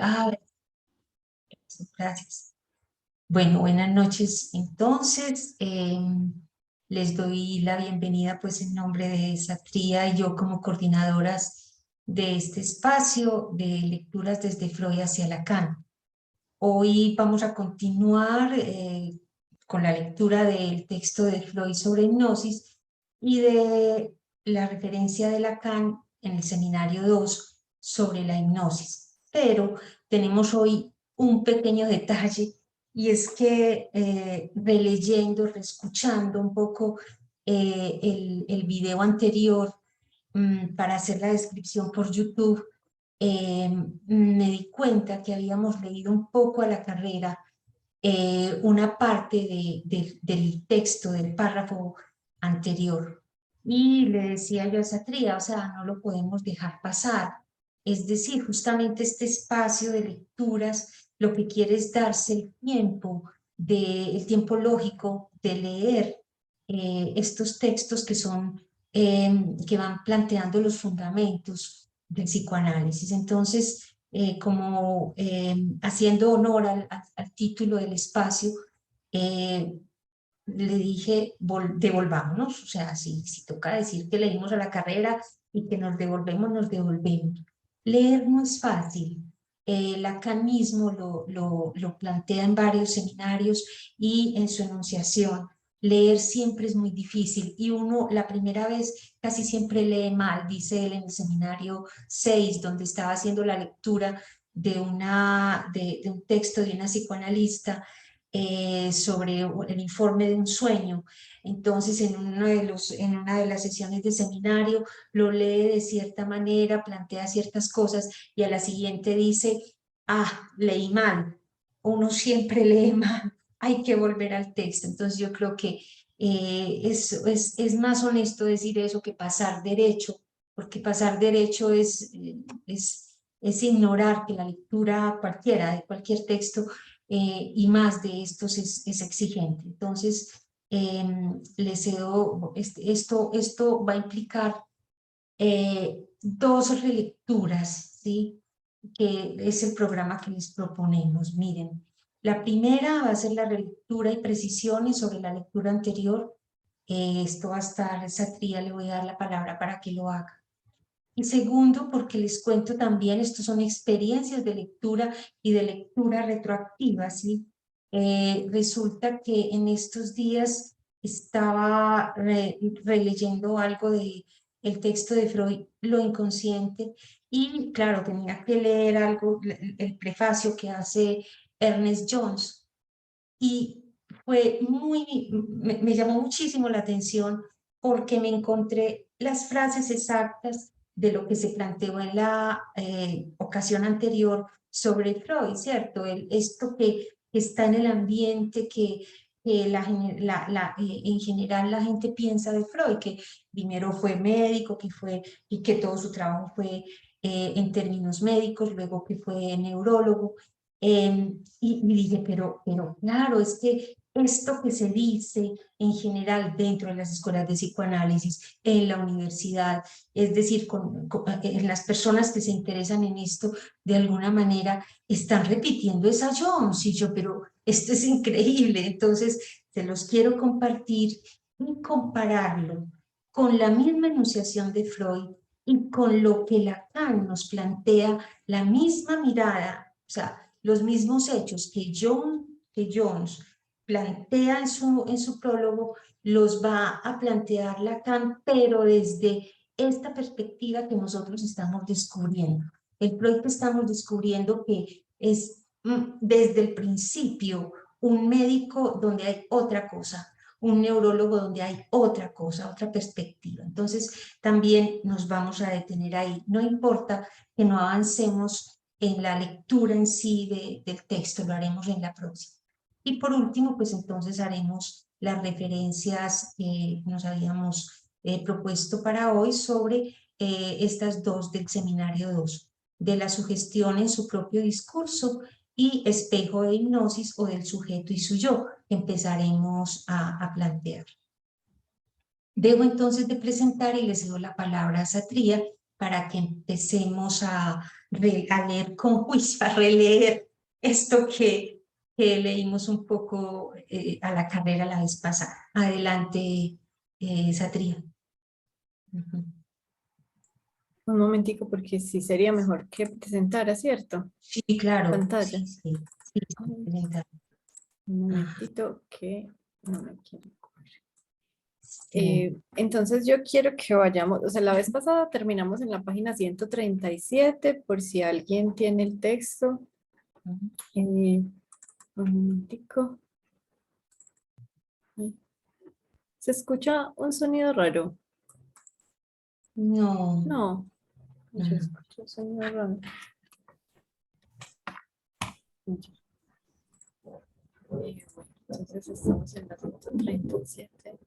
Ah, gracias. Bueno, buenas noches. Entonces, les doy la bienvenida pues en nombre de Satría y yo como coordinadoras de este espacio de lecturas desde Freud hacia Lacan. Hoy vamos a continuar con la lectura del texto de Freud sobre hipnosis y de la referencia de Lacan en el seminario 2 sobre la hipnosis. Pero tenemos hoy un pequeño detalle y es que releyendo, reescuchando un poco el video anterior para hacer la descripción por YouTube, me di cuenta que habíamos leído un poco a la carrera una parte del texto, del párrafo anterior. Y le decía yo a Satría, o sea, no lo podemos dejar pasar. Es decir, justamente este espacio de lecturas lo que quiere es darse el tiempo lógico de leer estos textos que van planteando los fundamentos del psicoanálisis. Entonces, como haciendo honor al título del espacio, eh, le dije, devolvámonos, o sea, si toca decir que leímos a la carrera y que nos devolvemos, nos devolvemos. Leer no es fácil. Lacan mismo lo plantea en varios seminarios y en su enunciación. Leer siempre es muy difícil y uno la primera vez casi siempre lee mal, dice él en el seminario 6, donde estaba haciendo la lectura de un texto de una psicoanalista sobre el informe de un sueño. Entonces, en una de las sesiones de seminario, lo lee de cierta manera, plantea ciertas cosas y a la siguiente dice, leí mal. Uno siempre lee mal, hay que volver al texto. Entonces, yo creo que es más honesto decir eso que pasar derecho, porque pasar derecho es ignorar que la lectura cualquiera, de cualquier texto, y más de estos es exigente. Entonces, le cedo, esto va a implicar dos relecturas, ¿sí? Que es el programa que les proponemos. Miren, la primera va a ser la relectura y precisiones sobre la lectura anterior. Esto va a estar, Satría, le voy a dar la palabra para que lo haga. Y segundo, porque les cuento también, estos son experiencias de lectura y de lectura retroactiva, ¿sí? Resulta que en estos días estaba releyendo algo de el texto de Freud, Lo inconsciente, y claro, tenía que leer algo, el prefacio que hace Ernest Jones, y me llamó muchísimo la atención porque me encontré las frases exactas de lo que se planteó en la ocasión anterior sobre Freud, ¿cierto? Esto que está en el ambiente, que en general la gente piensa de Freud, que primero fue médico, y que todo su trabajo fue en términos médicos, luego que fue neurólogo. Y dije, pero claro, es que esto que se dice en general dentro de las escuelas de psicoanálisis, en la universidad, es decir, en las personas que se interesan en esto, de alguna manera están repitiendo esa Jones, y yo, pero esto es increíble. Entonces, se los quiero compartir y compararlo con la misma enunciación de Freud y con lo que Lacan nos plantea, la misma mirada, o sea, los mismos hechos que Jones plantea en su prólogo, los va a plantear Lacan, pero desde esta perspectiva que nosotros estamos descubriendo. El Freud que estamos descubriendo que es desde el principio un médico donde hay otra cosa, un neurólogo donde hay otra cosa, otra perspectiva. Entonces, también nos vamos a detener ahí. No importa que no avancemos en la lectura en sí del texto, lo haremos en la próxima. Y por último, pues entonces haremos las referencias que nos habíamos propuesto para hoy sobre estas dos del seminario 2, de la sugestión en su propio discurso y espejo de hipnosis o del sujeto y su yo, que empezaremos a plantear. Debo entonces de presentar y les cedo la palabra a Satría, para que empecemos a leer con juicio, a releer esto que leímos un poco a la carrera la vez pasada. Adelante, Satria. Ujú. Un momentico, porque sí sería mejor que presentara, ¿cierto? Sí, claro, Pantalla. sí, sí, sí, sí, presenta. Un Ah, momentito que no me quiero. sí. Entonces yo quiero que vayamos, o sea, la vez pasada terminamos en la página 137, por si alguien tiene el texto. Ujú. Un momentico. Ay, ¿se escucha un sonido raro? No, No, yo no. escucho un sonido raro. Bueno, entonces estamos en la 137.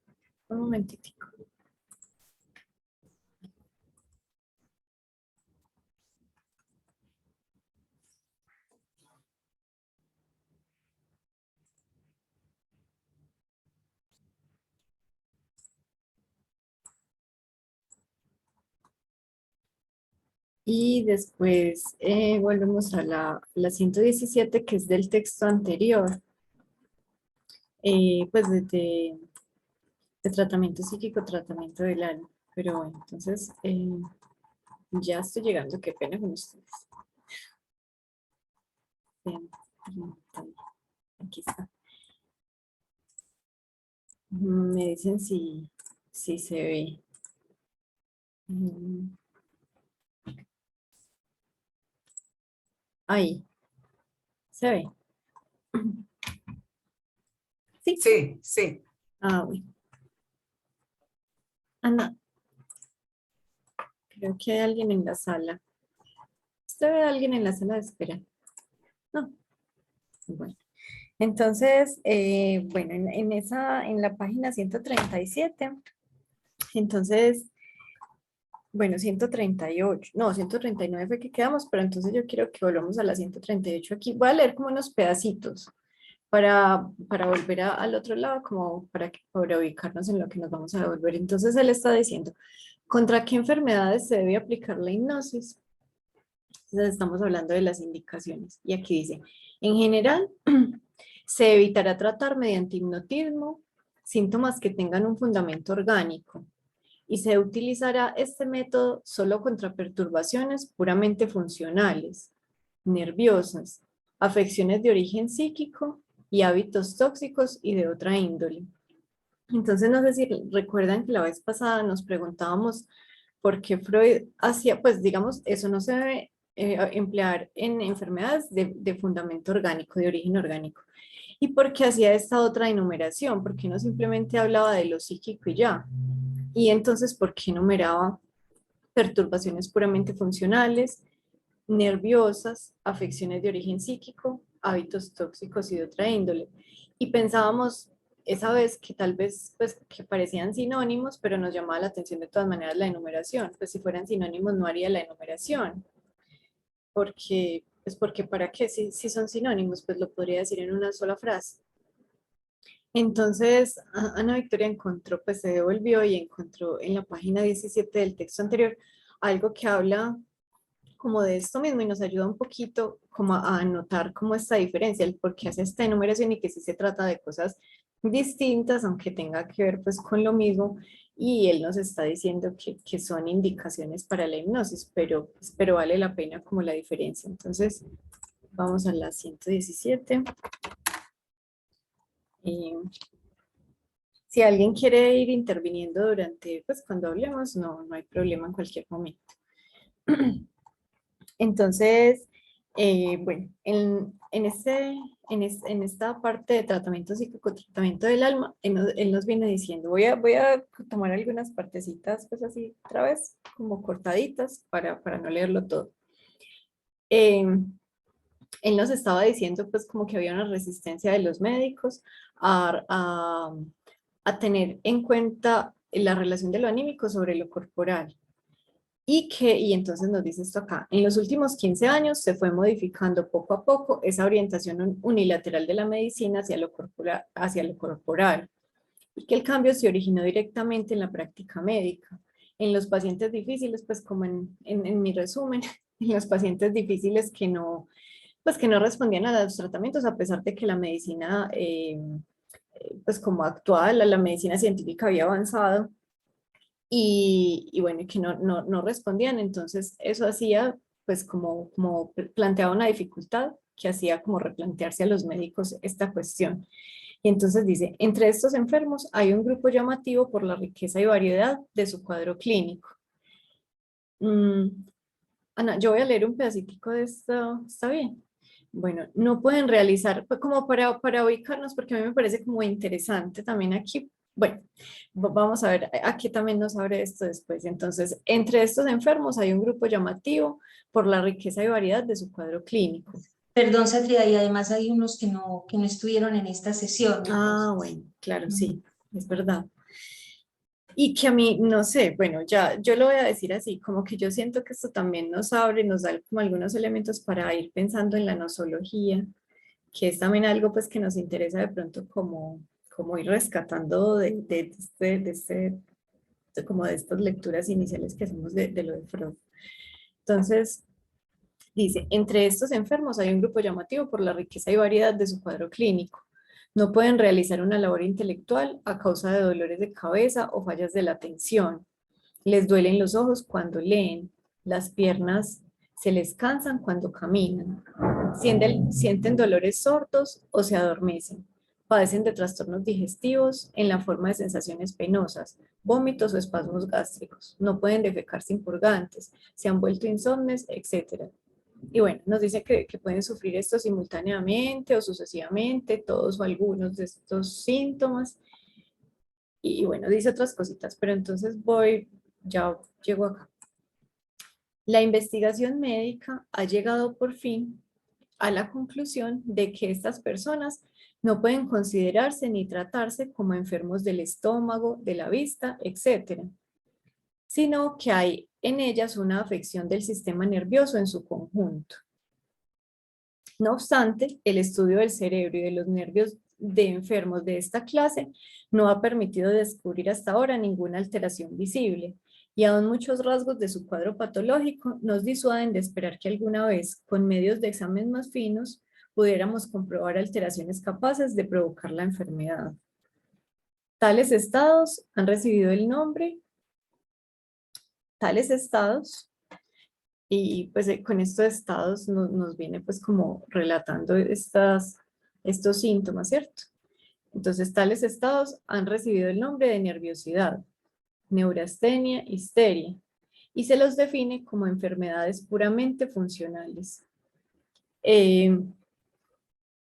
Un momentito. Y después volvemos a la 117, que es del texto anterior, pues de tratamiento psíquico, tratamiento del alma. Pero bueno, entonces ya estoy llegando, qué pena con ustedes. Vean, aquí está. Me dicen si se ve. Mm, Ahí, ¿se ve? Sí. Sí, sí. Ah, bueno. Ana, creo que hay alguien en la sala. ¿Usted ve a alguien en la sala de espera? No. Bueno. Entonces, bueno, en la página 137, entonces, bueno, 138, no, 139 fue que quedamos, pero entonces yo quiero que volvamos a la 138 aquí. Voy a leer como unos pedacitos para volver al otro lado, como para ubicarnos en lo que nos vamos a devolver. Entonces, él está diciendo, ¿contra qué enfermedades se debe aplicar la hipnosis? Entonces, estamos hablando de las indicaciones. Y aquí dice, en general, se evitará tratar mediante hipnotismo síntomas que tengan un fundamento orgánico y se utilizará este método solo contra perturbaciones puramente funcionales, nerviosas, afecciones de origen psíquico y hábitos tóxicos y de otra índole. Entonces, no sé si recuerdan que la vez pasada nos preguntábamos por qué Freud hacía, pues digamos, eso no se debe emplear en enfermedades de fundamento orgánico, de origen orgánico. ¿Y por qué hacía esta otra enumeración? ¿Por qué no simplemente hablaba de lo psíquico y ya? Y entonces, ¿por qué enumeraba perturbaciones puramente funcionales, nerviosas, afecciones de origen psíquico, hábitos tóxicos y de otra índole? Y pensábamos esa vez que tal vez pues que parecían sinónimos, pero nos llamaba la atención de todas maneras la enumeración. Pues si fueran sinónimos no haría la enumeración, porque pues porque para qué si son sinónimos, pues lo podría decir en una sola frase. Entonces, Ana Victoria encontró, pues se devolvió y encontró en la página 17 del texto anterior algo que habla como de esto mismo y nos ayuda un poquito como a notar cómo esta diferencia, el por qué hace esta enumeración y que sí se trata de cosas distintas, aunque tenga que ver pues con lo mismo. Y él nos está diciendo que son indicaciones para la hipnosis, pero vale la pena como la diferencia. Entonces, vamos a la 117. Si alguien quiere ir interviniendo durante, pues cuando hablemos, no hay problema en cualquier momento. Entonces, bueno, en esta parte de tratamiento psíquico, tratamiento del alma, él nos viene diciendo, voy a tomar algunas partecitas, pues así, otra vez, como cortaditas, para no leerlo todo. Eh, Él nos estaba diciendo, pues, como que había una resistencia de los médicos a tener en cuenta la relación de lo anímico sobre lo corporal. Y entonces nos dice esto acá, en los últimos 15 años se fue modificando poco a poco esa orientación unilateral de la medicina hacia lo corporal y que el cambio se originó directamente en la práctica médica en los pacientes difíciles, pues como en mi resumen, en los pacientes difíciles que no, pues que no respondían a los tratamientos a pesar de que la medicina, pues como actual, la medicina científica había avanzado y bueno, que no respondían. Entonces eso hacía, pues como planteaba una dificultad que hacía como replantearse a los médicos esta cuestión. Y entonces dice, entre estos enfermos hay un grupo llamativo por la riqueza y variedad de su cuadro clínico. Ana, yo voy a leer un pedacitico de esto, ¿está bien? Bueno, no pueden realizar, pues como para ubicarnos, porque a mí me parece como interesante también aquí. Bueno, vamos a ver, aquí también nos abre esto después. Entonces, entre estos enfermos hay un grupo llamativo por la riqueza y variedad de su cuadro clínico. Perdón, Satria, y además hay unos que no estuvieron en esta sesión, Ah, entonces. bueno, claro, sí, es verdad. Y que a mí, no sé, bueno, ya yo lo voy a decir así, como que yo siento que esto también nos abre, nos da como algunos elementos para ir pensando en la nosología, que es también algo pues que nos interesa de pronto como ir rescatando como de estas lecturas iniciales que hacemos de lo de Freud. Entonces, dice, entre estos enfermos hay un grupo llamativo por la riqueza y variedad de su cuadro clínico. No pueden realizar una labor intelectual a causa de dolores de cabeza o fallas de la atención. Les duelen los ojos cuando leen, las piernas se les cansan cuando caminan, sienten dolores sordos o se adormecen, padecen de trastornos digestivos en la forma de sensaciones penosas, vómitos o espasmos gástricos, no pueden defecar sin purgantes, se han vuelto insomnes, etc. Y bueno, nos dice que pueden sufrir esto simultáneamente o sucesivamente, todos o algunos de estos síntomas. Y bueno, dice otras cositas, pero entonces ya llego acá. La investigación médica ha llegado por fin a la conclusión de que estas personas no pueden considerarse ni tratarse como enfermos del estómago, de la vista, etc., sino que hay en ellas una afección del sistema nervioso en su conjunto. No obstante, el estudio del cerebro y de los nervios de enfermos de esta clase no ha permitido descubrir hasta ahora ninguna alteración visible, y aún muchos rasgos de su cuadro patológico nos disuaden de esperar que alguna vez, con medios de examen más finos, pudiéramos comprobar alteraciones capaces de provocar la enfermedad. Tales estados han recibido el nombre, tales estados, y pues con estos estados nos viene pues como relatando estos síntomas, ¿cierto? Entonces, tales estados han recibido el nombre de nerviosidad, neurastenia, histeria, y se los define como enfermedades puramente funcionales.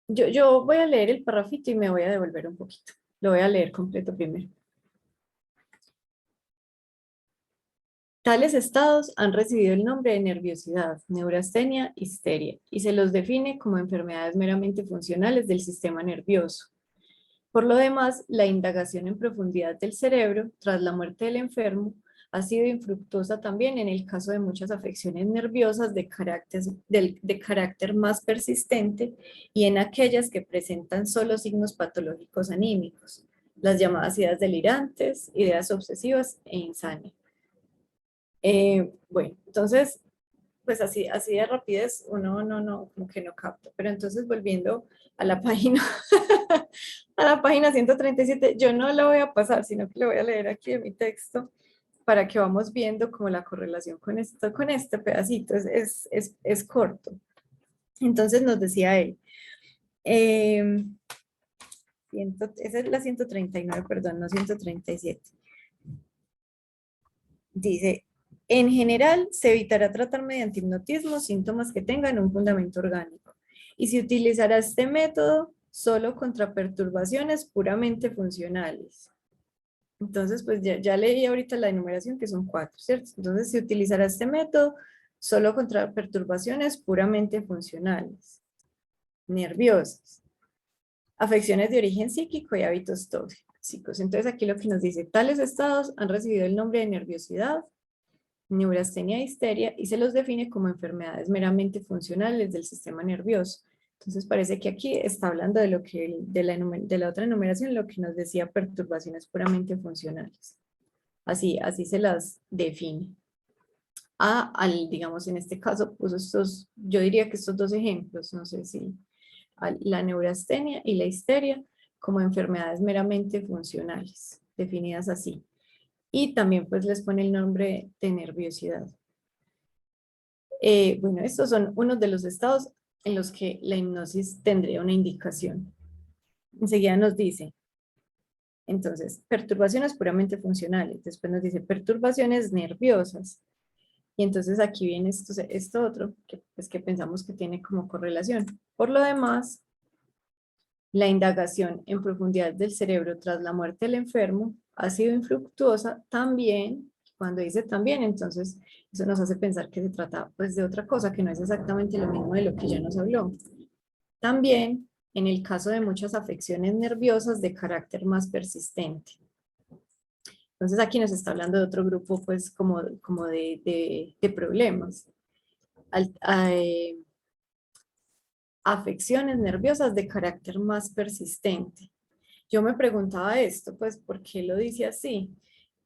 Yo voy a leer el parrafito y me voy a devolver un poquito. Lo voy a leer completo primero. Tales estados han recibido el nombre de nerviosidad, neurastenia, histeria, y se los define como enfermedades meramente funcionales del sistema nervioso. Por lo demás, la indagación en profundidad del cerebro tras la muerte del enfermo ha sido infructuosa también en el caso de muchas afecciones nerviosas de carácter más persistente y en aquellas que presentan solo signos patológicos anímicos, las llamadas ideas delirantes, ideas obsesivas e insania. Bueno, entonces, pues así de rapidez uno como que no capta. Pero entonces volviendo a la página, a la página 137, yo no la voy a pasar, sino que lo voy a leer aquí en mi texto para que vamos viendo como la correlación con este pedacito. Es corto. Entonces nos decía él, esa es la 139, perdón, no 137. Dice, en general, se evitará tratar mediante hipnotismo síntomas que tengan un fundamento orgánico y se utilizará este método solo contra perturbaciones puramente funcionales. Entonces, pues ya leí ahorita la enumeración que son 4, ¿cierto? Entonces, se utilizará este método solo contra perturbaciones puramente funcionales, nerviosas, afecciones de origen psíquico y hábitos tóxicos. Entonces, aquí lo que nos dice, tales estados han recibido el nombre de nerviosidad, neurastenia e histeria y se los define como enfermedades meramente funcionales del sistema nervioso. Entonces parece que aquí está hablando de de la otra enumeración, lo que nos decía perturbaciones puramente funcionales. así se las define. Digamos, en este caso puso estos, yo diría que estos dos ejemplos, no sé si la neurastenia y la histeria como enfermedades meramente funcionales, definidas así. Y también pues les pone el nombre de nerviosidad. Bueno, estos son unos de los estados en los que la hipnosis tendría una indicación. Enseguida nos dice, entonces, perturbaciones puramente funcionales. Después nos dice perturbaciones nerviosas. Y entonces aquí viene esto otro, que, pues, que pensamos que tiene como correlación. Por lo demás, la indagación en profundidad del cerebro tras la muerte del enfermo ha sido infructuosa también. Cuando dice también, entonces eso nos hace pensar que se trata pues de otra cosa, que no es exactamente lo mismo de lo que ya nos habló. También en el caso de muchas afecciones nerviosas de carácter más persistente. Entonces aquí nos está hablando de otro grupo pues como de problemas. Afecciones nerviosas de carácter más persistente. Yo me preguntaba esto, pues, ¿por qué lo dice así?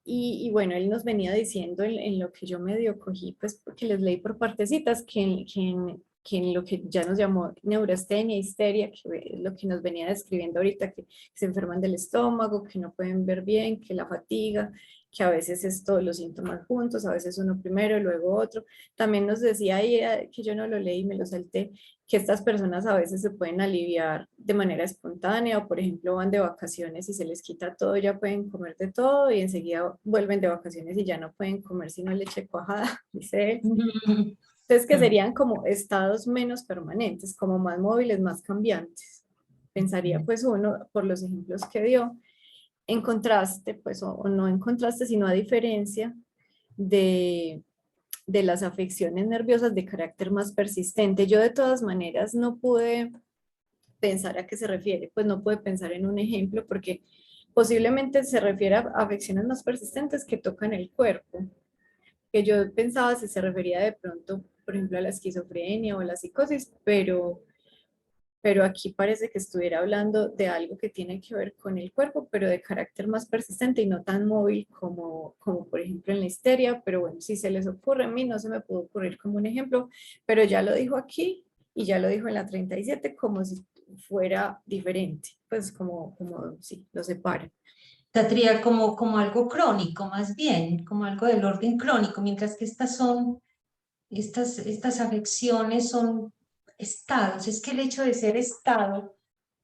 Y bueno, él nos venía diciendo en lo que yo medio cogí, pues, porque les leí por partecitas, que en lo que ya nos llamó neurastenia, histeria, que es lo que nos venía describiendo ahorita, que se enferman del estómago, que no pueden ver bien, que la fatiga, que a veces es todos los síntomas juntos, a veces uno primero, luego otro. También nos decía ahí, que yo no lo leí, me lo salté, que estas personas a veces se pueden aliviar de manera espontánea o por ejemplo van de vacaciones y se les quita todo, ya pueden comer de todo y enseguida vuelven de vacaciones y ya no pueden comer sino leche cuajada, dice él. Entonces que serían como estados menos permanentes, como más móviles, más cambiantes. Pensaría pues uno por los ejemplos que dio, en contraste pues o no en contraste sino a diferencia de las afecciones nerviosas de carácter más persistente. Yo de todas maneras no pude pensar a qué se refiere, pues no pude pensar en un ejemplo porque posiblemente se refiere a afecciones más persistentes que tocan el cuerpo, que yo pensaba si se refería de pronto, por ejemplo, a la esquizofrenia o a la psicosis, pero aquí parece que estuviera hablando de algo que tiene que ver con el cuerpo, pero de carácter más persistente y no tan móvil como por ejemplo en la histeria, pero bueno, si se les ocurre a mí, no se me pudo ocurrir como un ejemplo, pero ya lo dijo aquí y ya lo dijo en la 37 como si fuera diferente, pues como sí, lo separa. Tendría como algo crónico, más bien, como algo del orden crónico, mientras que estas afecciones son estados. Es que el hecho de ser estado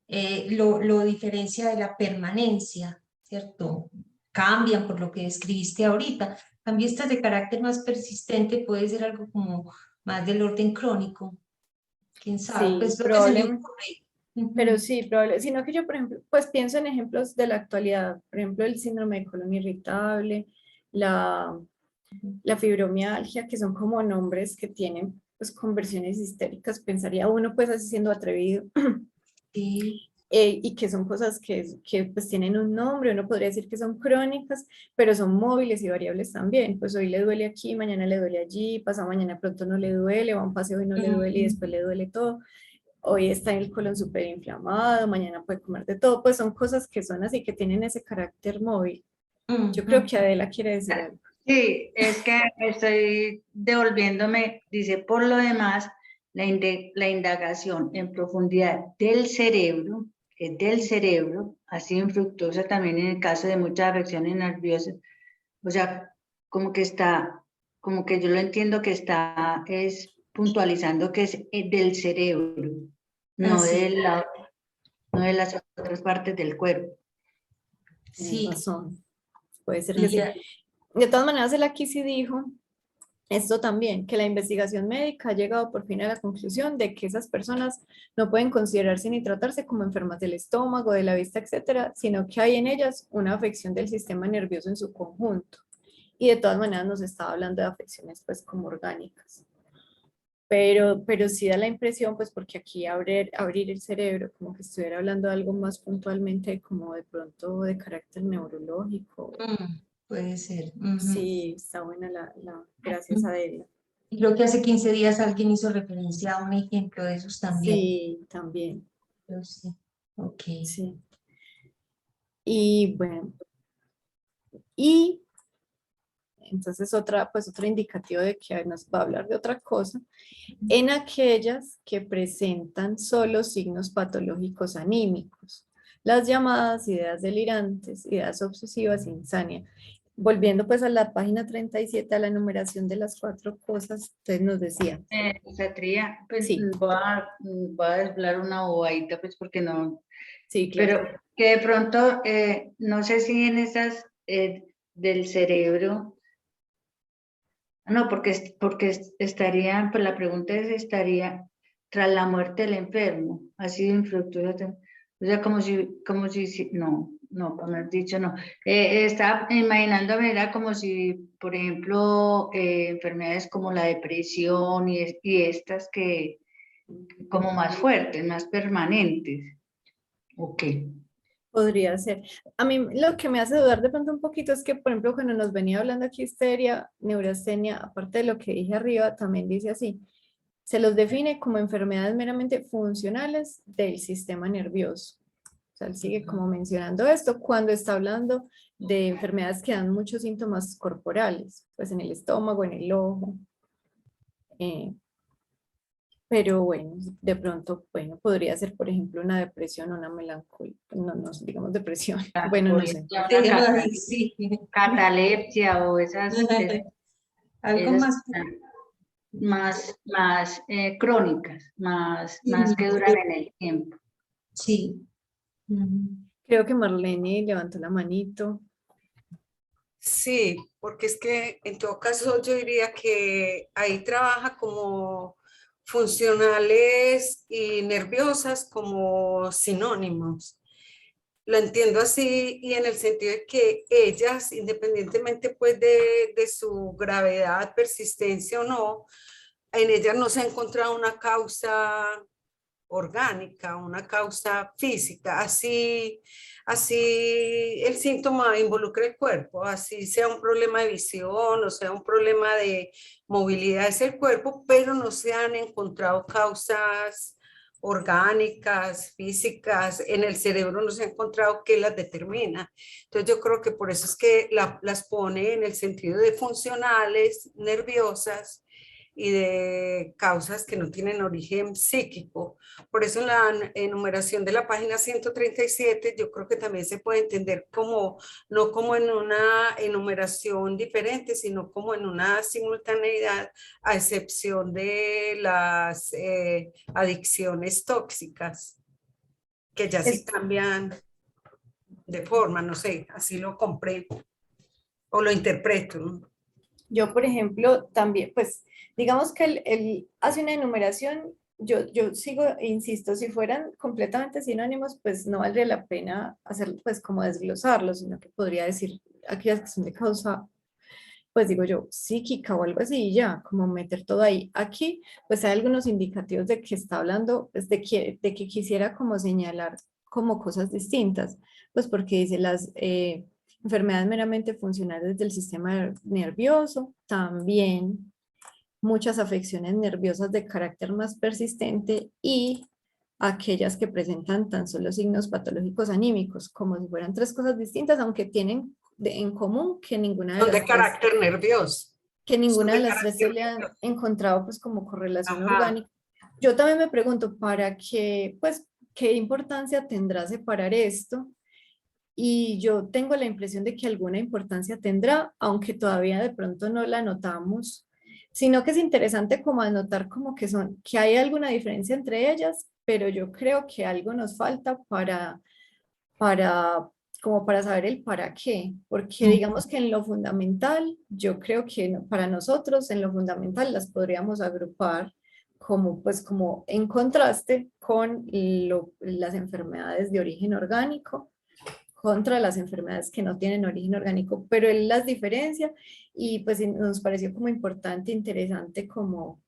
lo diferencia de la permanencia, ¿cierto? Cambian por lo que describiste ahorita. También estas de carácter más persistente puede ser algo como más del orden crónico, quién sabe, Sí, pues lo que se me probablemente. ocurre. Pero Ujú, sí, probable, sino que yo, por ejemplo, pues pienso en ejemplos de la actualidad, por ejemplo, el síndrome de colon irritable, la, ujú. la fibromialgia, que son como nombres que tienen pues conversiones histéricas, pensaría uno pues así siendo atrevido, Sí. y que son cosas que pues tienen un nombre, uno podría decir que son crónicas, pero son móviles y variables también, pues hoy le duele aquí, mañana le duele allí, pasado mañana pronto no le duele, va a un paseo y no le duele y después le duele todo. Hoy está en el colon súper inflamado, mañana puede comer de todo, pues son cosas que son así, que tienen ese carácter móvil. Yo creo que Ujú. Adela quiere decir algo. Sí, es que estoy devolviéndome, dice, por lo demás, la indagación en profundidad del cerebro, que es del cerebro, así infructuosa también en el caso de muchas afecciones nerviosas, o sea, como que está, como que yo lo entiendo que está, es puntualizando que es del cerebro, no Así, no de las otras partes del cuerpo. Tienes sí, razón, puede ser que sí. mira, De todas maneras, él aquí sí dijo esto también, que la investigación médica ha llegado por fin a la conclusión de que esas personas no pueden considerarse ni tratarse como enfermas del estómago, de la vista, etcétera, sino que hay en ellas una afección del sistema nervioso en su conjunto. Y de todas maneras nos estaba hablando de afecciones pues como orgánicas. Pero sí da la impresión, pues porque aquí abrir el cerebro, como que estuviera hablando de algo más puntualmente, como de pronto de carácter neurológico. puede ser. Ujú. Sí, está buena gracias a él. Y creo que hace 15 días alguien hizo referencia a un ejemplo de esos también. Sí, también, Yo sí. Ok. sí. Y bueno, y entonces pues otro indicativo de que nos va a hablar de otra cosa, en aquellas que presentan solo signos patológicos anímicos, las llamadas ideas delirantes, ideas obsesivas, insania. Volviendo pues a la página 37, a la enumeración de las 4 cosas, usted nos decía. Satría, pues Sí. voy a desvelar una bobadita, pues porque no, Sí, claro. pero que de pronto, no sé si en esas del cerebro, no, porque estaría, pues la pregunta es, estaría tras la muerte del enfermo, ha sido infructuosa, o sea, no, como has dicho, no. Estaba imaginándome, era como si, por ejemplo, enfermedades como la depresión y estas que, como más fuertes, más permanentes. Ok. Podría ser. A mí lo que me hace dudar de pronto un poquito es que, por ejemplo, cuando nos venía hablando aquí histeria, neurastenia, aparte de lo que dije arriba, también dice así, se los define como enfermedades meramente funcionales del sistema nervioso. O sea, él sigue como mencionando esto cuando está hablando de enfermedades que dan muchos síntomas corporales, pues en el estómago, en el ojo. Pero bueno, de pronto, bueno, podría ser, por ejemplo, una depresión o una melancolía, no, digamos depresión, bueno, no sé. Sí. Catalepsia o esas Algo esas más. más crónicas, más que duran en el tiempo. Sí. Creo que Marlene levantó la manito. Sí, porque es que en todo caso yo diría que ahí trabaja como funcionales y nerviosas como sinónimos. Lo entiendo así y en el sentido de que ellas, independientemente pues de su gravedad, persistencia o no, en ellas no se ha encontrado una causa orgánica, una causa física, así el síntoma involucra el cuerpo, así sea un problema de visión o sea un problema de movilidad es el cuerpo, pero no se han encontrado causas orgánicas, físicas, en el cerebro no se ha encontrado qué las determina. Entonces yo creo que por eso es que las pone en el sentido de funcionales, nerviosas y de causas que no tienen origen psíquico. Por eso en la enumeración de la página 137 yo creo que también se puede entender como, no como en una enumeración diferente, sino como en una simultaneidad, a excepción de las adicciones tóxicas, que ya sí cambian de forma, no sé, así lo comprendo o lo interpreto, ¿no? Yo, por ejemplo, también, pues, digamos que él hace una enumeración, yo sigo, insisto, si fueran completamente sinónimos, pues no valdría la pena hacer, pues, como desglosarlos, sino que podría decir aquellas que son de causa, pues digo yo, psíquica o algo así, y ya, como meter todo ahí. Aquí, pues hay algunos indicativos de que está hablando, pues, de que quisiera como señalar como cosas distintas, pues porque dice las enfermedades meramente funcionales del sistema nervioso, también muchas afecciones nerviosas de carácter más persistente y aquellas que presentan tan solo signos patológicos anímicos, como si fueran 3 cosas distintas, aunque tienen en común que ninguna de Son las de carácter nervioso. que ninguna Son de de las 3 se le han carácter encontrado pues como correlación Ajá. orgánica. Yo también me pregunto, ¿para qué, pues, qué importancia tendrá separar esto? Y yo tengo la impresión de que alguna importancia tendrá, aunque todavía de pronto no la notamos, sino que es interesante como anotar como que hay alguna diferencia entre ellas, pero yo creo que algo nos falta para, como para saber el para qué, porque digamos que en lo fundamental, yo creo que para nosotros en lo fundamental las podríamos agrupar como pues como en contraste con las enfermedades de origen orgánico contra las enfermedades que no tienen origen orgánico, pero él las diferencia y pues nos pareció como importante, interesante como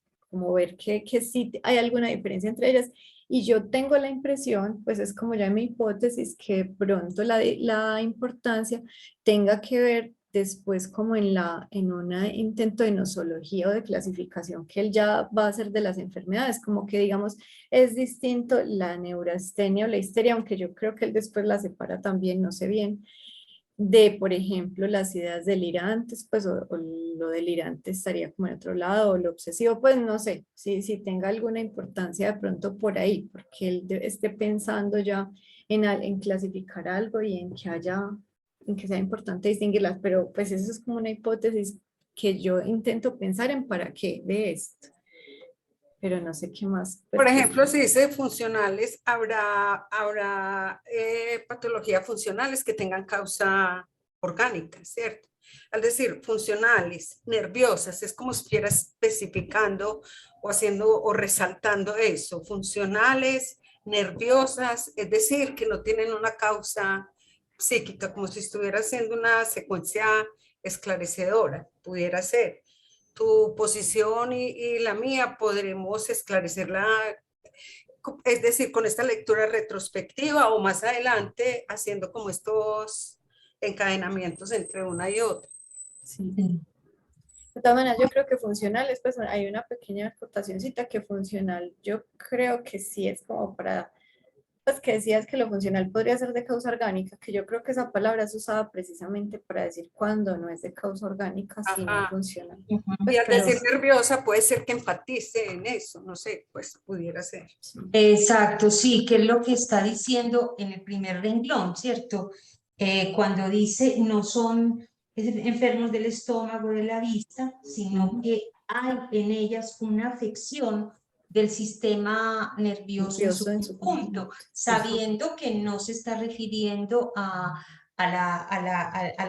ver que sí hay alguna diferencia entre ellas. Y yo tengo la impresión, pues es como ya mi hipótesis, que pronto la importancia tenga que ver después como en un intento de nosología o de clasificación que él ya va a hacer de las enfermedades, como que digamos es distinto la neurastenia o la histeria, aunque yo creo que él después la separa también, no sé bien, de, por ejemplo, las ideas delirantes, pues, o lo delirante estaría como en otro lado, o lo obsesivo, pues no sé, si tenga alguna importancia de pronto por ahí, porque él esté pensando ya en clasificar algo y en que sea importante distinguirlas, pero pues eso es como una hipótesis que yo intento pensar en para qué de esto, pero no sé qué más. Pues, Por ejemplo, si dice funcionales, habrá patologías funcionales que tengan causa orgánica, ¿cierto? Al decir funcionales, nerviosas, es como si estuviera especificando o haciendo o resaltando eso. Funcionales, nerviosas, es decir, que no tienen una causa psíquica, como si estuviera haciendo una secuencia esclarecedora, pudiera ser. Tu posición y la mía podremos esclarecerla, es decir, con esta lectura retrospectiva o más adelante haciendo como estos encadenamientos entre una y otra. sí. Sí. De todas maneras, yo creo que funcionales, pues hay una pequeña acotacióncita que funcional, yo creo que sí es como para, pues que decías que lo funcional podría ser de causa orgánica, que yo creo que esa palabra es usada precisamente para decir cuando no es de causa orgánica, sino Ajá. funcional. Ujú. Y Pues, al pero decir nerviosa puede ser que enfatice en eso, no sé, pues pudiera ser. sí. Exacto, sí, que es lo que está diciendo en el primer renglón, ¿cierto? Cuando dice no son enfermos del estómago, de la vista, sino Ujú. que hay en ellas una afección del sistema nervioso en su Nervioso en su conjunto, conjunto. sabiendo que no se está refiriendo a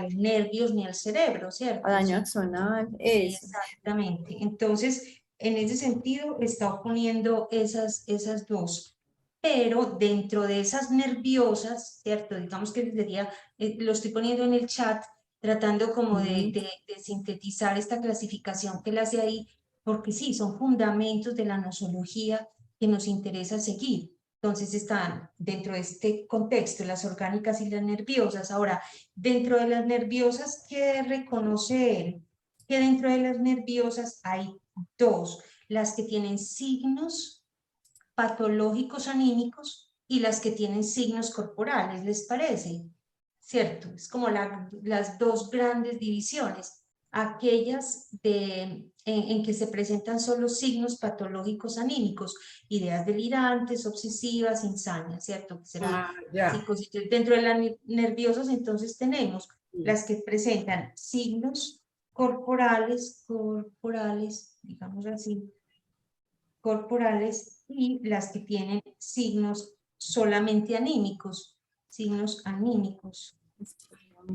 los nervios ni al cerebro, A ¿cierto? daño axonal, eso. Exactamente. Entonces, en ese sentido, está oponiendo esas dos. Pero dentro de esas nerviosas, ¿cierto? Digamos que sería, lo estoy poniendo en el chat, tratando como Ujú. de sintetizar esta clasificación que él hace ahí, porque sí, son fundamentos de la nosología que nos interesa seguir. Entonces están dentro de este contexto, las orgánicas y las nerviosas. Ahora, dentro de las nerviosas, ¿qué reconoce él? Que dentro de las nerviosas hay dos, las que tienen signos patológicos anímicos y las que tienen signos corporales, ¿les parece? ¿Cierto? Es como las dos grandes divisiones, aquellas en que se presentan solo signos patológicos anímicos, ideas delirantes, obsesivas, insania, ¿cierto? Que será Ah, ya. psicosis. Dentro de las nerviosas entonces tenemos las que presentan signos corporales, digamos así, corporales y las que tienen signos solamente anímicos, signos anímicos.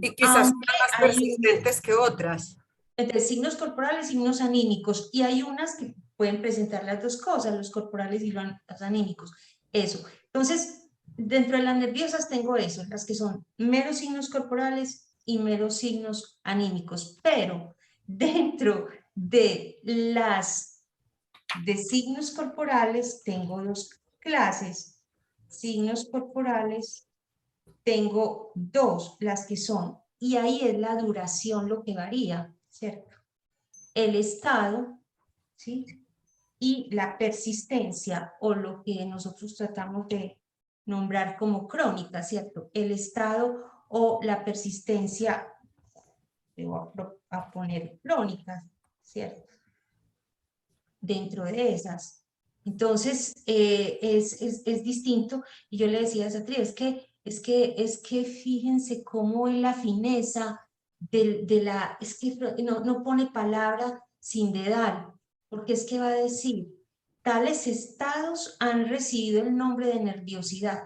Y quizás Aunque son más hay persistentes que otras. entre signos corporales y signos anímicos, y hay unas que pueden presentar las dos cosas, los corporales y los anímicos. Eso. Entonces, dentro de las nerviosas tengo eso, las que son meros signos corporales y meros signos anímicos, pero dentro de las de signos corporales tengo dos clases. Signos corporales tengo dos, las que son, y ahí es la duración lo que varía, ¿cierto? El estado, ¿sí? Y la persistencia, o lo que nosotros tratamos de nombrar como crónica, ¿cierto? El estado o la persistencia, voy a poner crónica, ¿cierto? Dentro de esas. Entonces, es distinto. Y yo le decía a esa tribu, es que fíjense cómo es la fineza es que no pone palabra sin dedal, porque es que va a decir, tales estados han recibido el nombre de nerviosidad.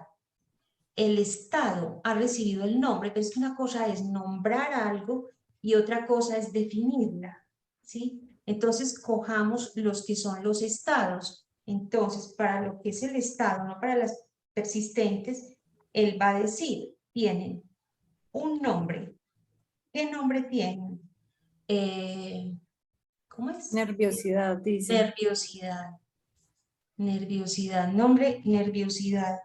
El estado ha recibido el nombre, pero es que una cosa es nombrar algo y otra cosa es definirla, ¿sí? Entonces, cojamos los que son los estados. Entonces, para lo que es el estado, no para las persistentes, él va a decir, tienen un nombre. ¿Qué nombre tienen? ¿Cómo es? Nerviosidad, dice. Nerviosidad. Nerviosidad. Nombre, nerviosidad.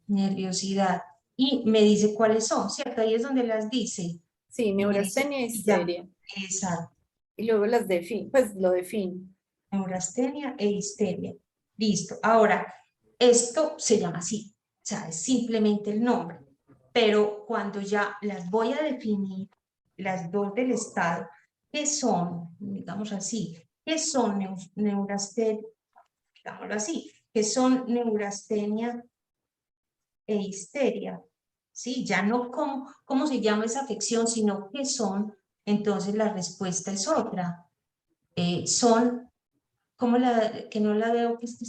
Nerviosidad. Y me dice cuáles son, ¿cierto? Ahí es donde las dice. Sí, Y me dice, neurastenia y y ya, histeria. exacto, Y luego las define, pues lo define. neurastenia e histeria. Listo. Ahora, esto se llama así, o sea, es simplemente el nombre. pero cuando ya las voy a definir, las dos del estado, ¿qué son? Digamos así, ¿qué son neurastenia? Digámoslo así, ¿qué son neurastenia e histeria? ¿Sí? Ya no cómo se llama esa afección, sino qué son, entonces la respuesta es otra. Son, que no la veo, que esto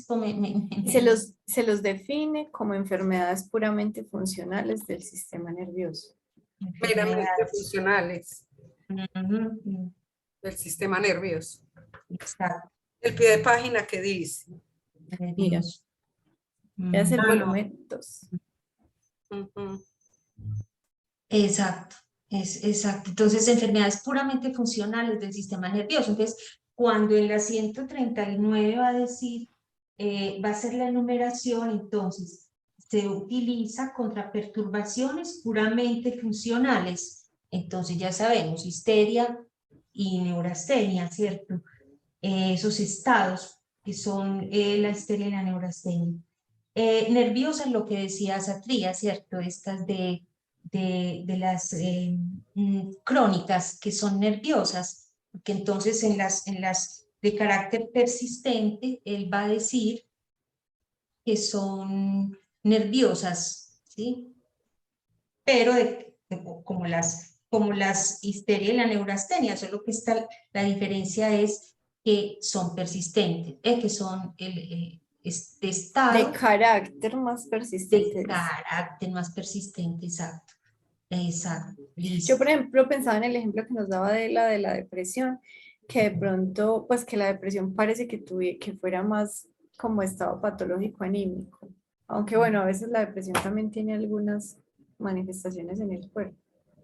Se los define como enfermedades puramente funcionales del sistema nervioso. Meramente funcionales Ujú, del sistema nervioso. exacto. El pie de página que dice. Mira, Nervioso. es el Mm, volumen 2. Ujú. exacto, exacto. Entonces, enfermedades puramente funcionales del sistema nervioso. Entonces, cuando en la 139 va a decir, va a ser la enumeración, entonces se utiliza contra perturbaciones puramente funcionales. Entonces, ya sabemos, histeria y neurastenia, ¿cierto? Esos estados que son la histeria y la neurastenia. Nerviosas, lo que decía Satría, ¿cierto? Estas de las crónicas que son nerviosas, que entonces en las de carácter persistente, él va a decir que son nerviosas, ¿sí? Pero como las histeria y la neurastenia, solo que la diferencia es que son persistentes, que son este De estado carácter más de persistente. carácter más persistente, exacto. Exacto, Yo, por listo. ejemplo, pensaba en el ejemplo que nos daba de la depresión, que de pronto, pues que la depresión parece que fuera más como estado patológico anímico. Aunque bueno, a veces la depresión también tiene algunas manifestaciones en el cuerpo.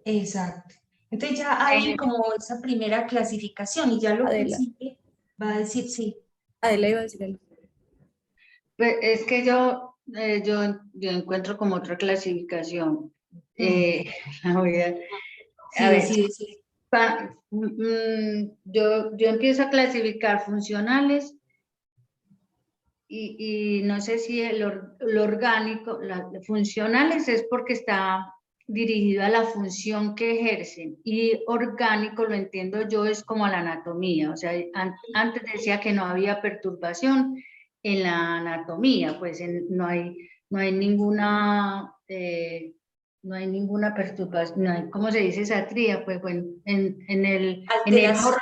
Exacto. Entonces ya hay como esa primera clasificación y ya lo que Adela, sigue va a decir sí. Adela iba a decir algo. Pues es que yo encuentro como otra clasificación. La voy a Sí, ver, sí. yo empiezo a clasificar funcionales y no sé si lo orgánico, funcionales es porque está dirigido a la función que ejercen y orgánico lo entiendo yo es como a la anatomía, o sea, antes decía que no había perturbación en la anatomía, pues no hay ninguna perturbación, no hay, ¿cómo se dice esa tría? Pues bueno, en Alteración.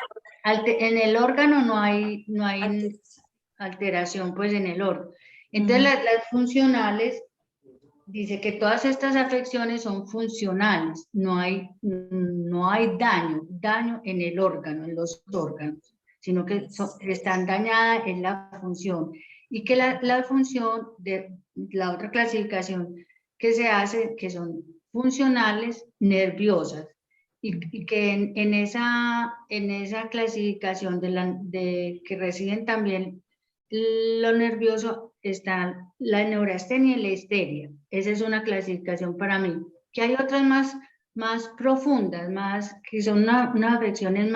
en el órgano no hay Alteración. alteración pues en el órgano. Entonces las funcionales, dice que todas estas afecciones son funcionales, no hay daño en el órgano, en los órganos, sino que están dañadas en la función. Y que la función de la otra clasificación que se hace, que son funcionales nerviosas, y que en esa clasificación de que residen también lo nervioso está la neurastenia y la histeria. Esa es una clasificación para mí. Que hay otras más profundas, que son unas afecciones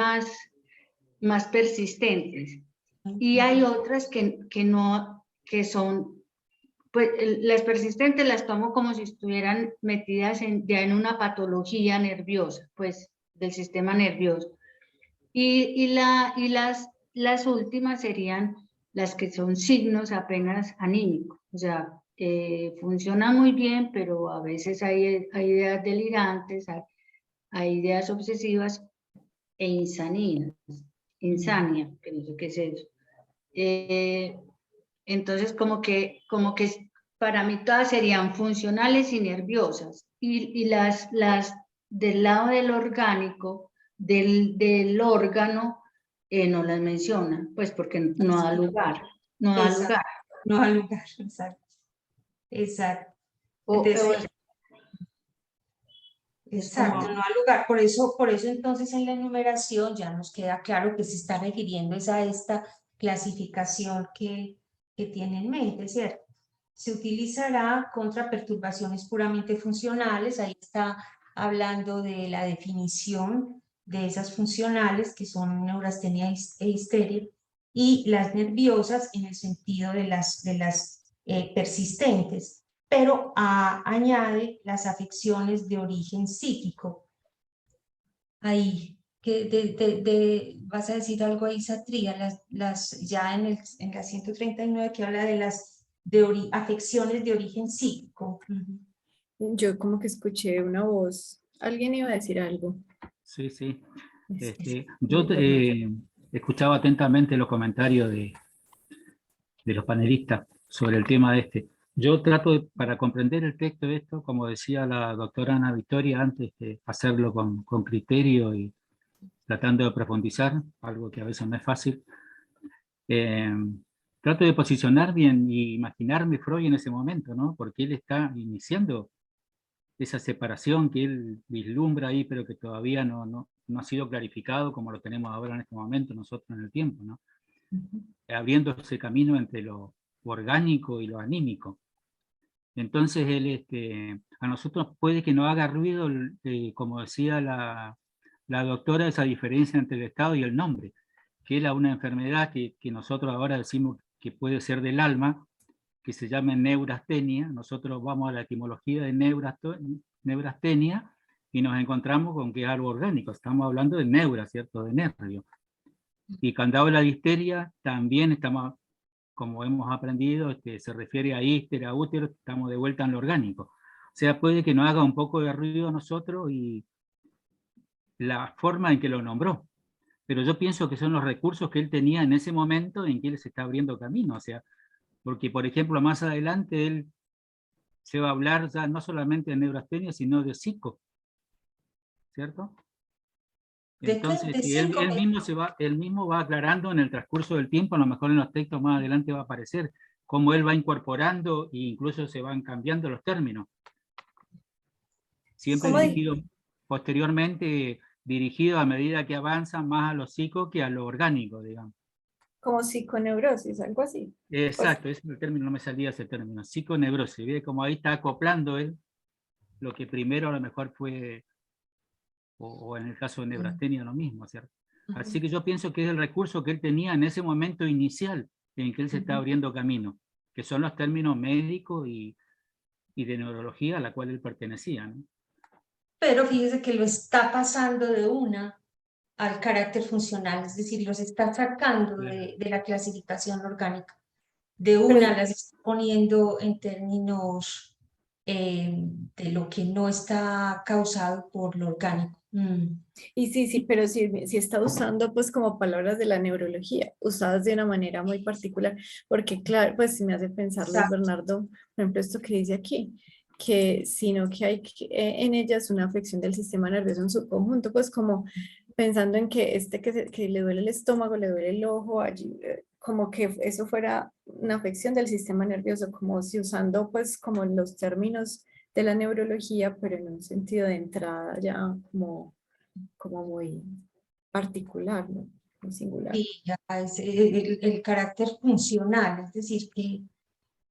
más persistentes. Y hay otras que son, pues las persistentes las tomo como si estuvieran metidas ya en una patología nerviosa, pues del sistema nervioso. Y las últimas serían las que son signos apenas anímicos, o sea, funcionan muy bien, pero a veces hay ideas delirantes, hay ideas obsesivas e insania, que no sé qué es eso. Entonces, como que para mí todas serían funcionales y nerviosas, y las del lado del orgánico, del órgano, no las menciona, pues porque no da lugar, no da Exacto. lugar. No da lugar, exacto. Exacto. O Entonces, es exacto, como, no da lugar. Por eso entonces en la enumeración ya nos queda claro que se está refiriendo es a esta clasificación que tiene en mente, ¿cierto? Se utilizará contra perturbaciones puramente funcionales, ahí está hablando de la definición de esas funcionales que son neurastenia e histeria, y las nerviosas en el sentido de las persistentes. pero añade las afecciones de origen psíquico. Ahí, vas a decir algo ahí, Satría, ya en la 139 que habla de las afecciones de origen psíquico. Yo como que escuché una voz. ¿Alguien iba a decir algo? Sí, sí. Es- Yo escuchaba atentamente los comentarios de los panelistas sobre el tema este. Yo trato, para comprender el texto de esto, como decía la doctora Ana Victoria antes, de hacerlo con criterio y tratando de profundizar, algo que a veces no es fácil. Trato de posicionar bien y imaginarme Freud en ese momento, ¿no? Porque él está iniciando esa separación que él vislumbra ahí, pero que todavía no ha sido clarificado como lo tenemos ahora en este momento nosotros en el tiempo, ¿no? Abriendo ese camino entre lo orgánico y lo anímico. Entonces él, a nosotros puede que no haga ruido, como decía la doctora, esa diferencia entre el estado y el nombre, que era una enfermedad que nosotros ahora decimos que puede ser del alma, que se llama neurastenia. Nosotros vamos a la etimología de neurastenia y nos encontramos con que es algo orgánico. Estamos hablando de neura, ¿cierto? De nervio. Y cuando habla de histeria, también estamos, como hemos aprendido, se refiere a hístera, útero, estamos de vuelta en lo orgánico. O sea, puede que nos haga un poco de ruido a nosotros y la forma en que lo nombró. Pero yo pienso que son los recursos que él tenía en ese momento en que él se está abriendo camino. O sea, porque, por ejemplo, más adelante él se va a hablar ya no solamente de neurastenia, sino de psico, ¿cierto? Entonces, ¿De si cinco? él mismo va aclarando en el transcurso del tiempo, a lo mejor en los textos más adelante va a aparecer, cómo él va incorporando e incluso se van cambiando los términos. Siempre ¿Cómo dirigido, posteriormente dirigido a medida que avanza más a lo psico que a lo orgánico, digamos. como psiconeurosis, algo así? Exacto, ese es el término, no me salía ese término, psiconeurosis. ¿Ve? Como ahí está acoplando él lo que primero a lo mejor fue, o en el caso de neurastenia lo mismo, ¿cierto? Así que yo pienso que es el recurso que él tenía en ese momento inicial en que él se está abriendo camino, que son los términos médicos y de neurología a la cual él pertenecía, ¿no? Pero fíjese que lo está pasando de una al carácter funcional, es decir, los está sacando de la clasificación orgánica. De una las está poniendo en términos de lo que no está causado por lo orgánico. Y sí, pero sí está usando pues como palabras de la neurología, usadas de una manera muy particular, porque claro, pues sí me hace pensar Luis Exacto. Bernardo, por ejemplo, esto que dice aquí, que sino que hay en ellas una afección del sistema nervioso en su conjunto, pues como pensando en que que le duele el estómago, le duele el ojo, allí, como que eso fuera una afección del sistema nervioso, como si usando pues como los términos de la neurología, pero en un sentido de entrada ya como muy particular, ¿no? Muy singular. Y ya es el carácter funcional, es decir, que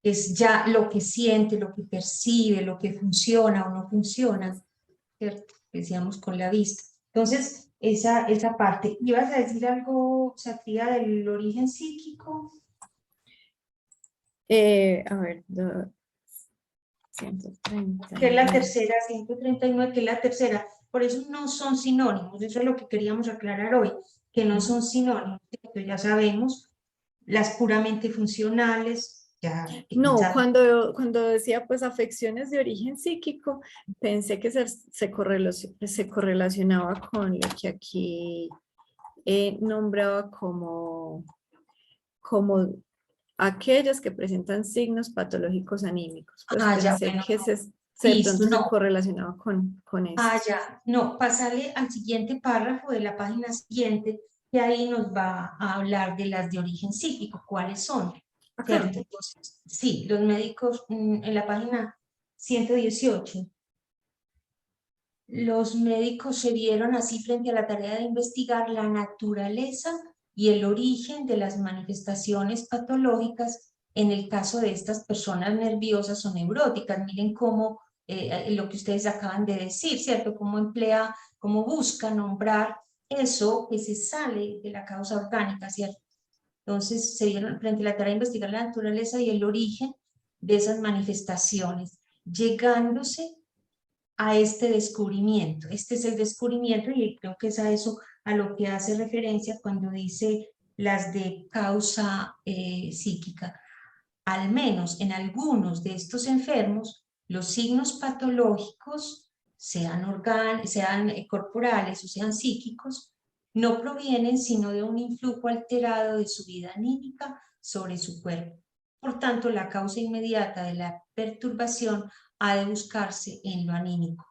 es ya lo que siente, lo que percibe, lo que funciona o no funciona, ¿cierto? Decíamos con la vista. Entonces, esa parte. ¿Ibas a decir algo, Satria, del origen psíquico? A ver, 130. Que es la tercera, 139, que es la tercera. Por eso no son sinónimos, eso es lo que queríamos aclarar hoy, que no son sinónimos, que ya sabemos, las puramente funcionales, ya. No, cuando decía pues afecciones de origen psíquico, pensé que se correlacionaba con lo que aquí nombraba como aquellas que presentan signos patológicos anímicos. Pues ya, pensé bueno, que de listo, pronto se no. correlacionaba con esto. Ya, no, pasarle al siguiente párrafo de la página siguiente, que ahí nos va a hablar de las de origen psíquico, cuáles son, Acá. ¿cierto? Entonces, sí, los médicos en la página 118. Los médicos se vieron así frente a la tarea de investigar la naturaleza y el origen de las manifestaciones patológicas en el caso de estas personas nerviosas o neuróticas. Miren cómo lo que ustedes acaban de decir, ¿cierto? Cómo busca nombrar eso que se sale de la causa orgánica, ¿cierto? Entonces se vieron frente a la tarea de investigar la naturaleza y el origen de esas manifestaciones, llegándose a este descubrimiento. Este es el descubrimiento y creo que es a eso a lo que hace referencia cuando dice las de causa psíquica. Al menos en algunos de estos enfermos, los signos patológicos, sean corporales o sean psíquicos, no provienen sino de un influjo alterado de su vida anímica sobre su cuerpo. Por tanto, la causa inmediata de la perturbación ha de buscarse en lo anímico.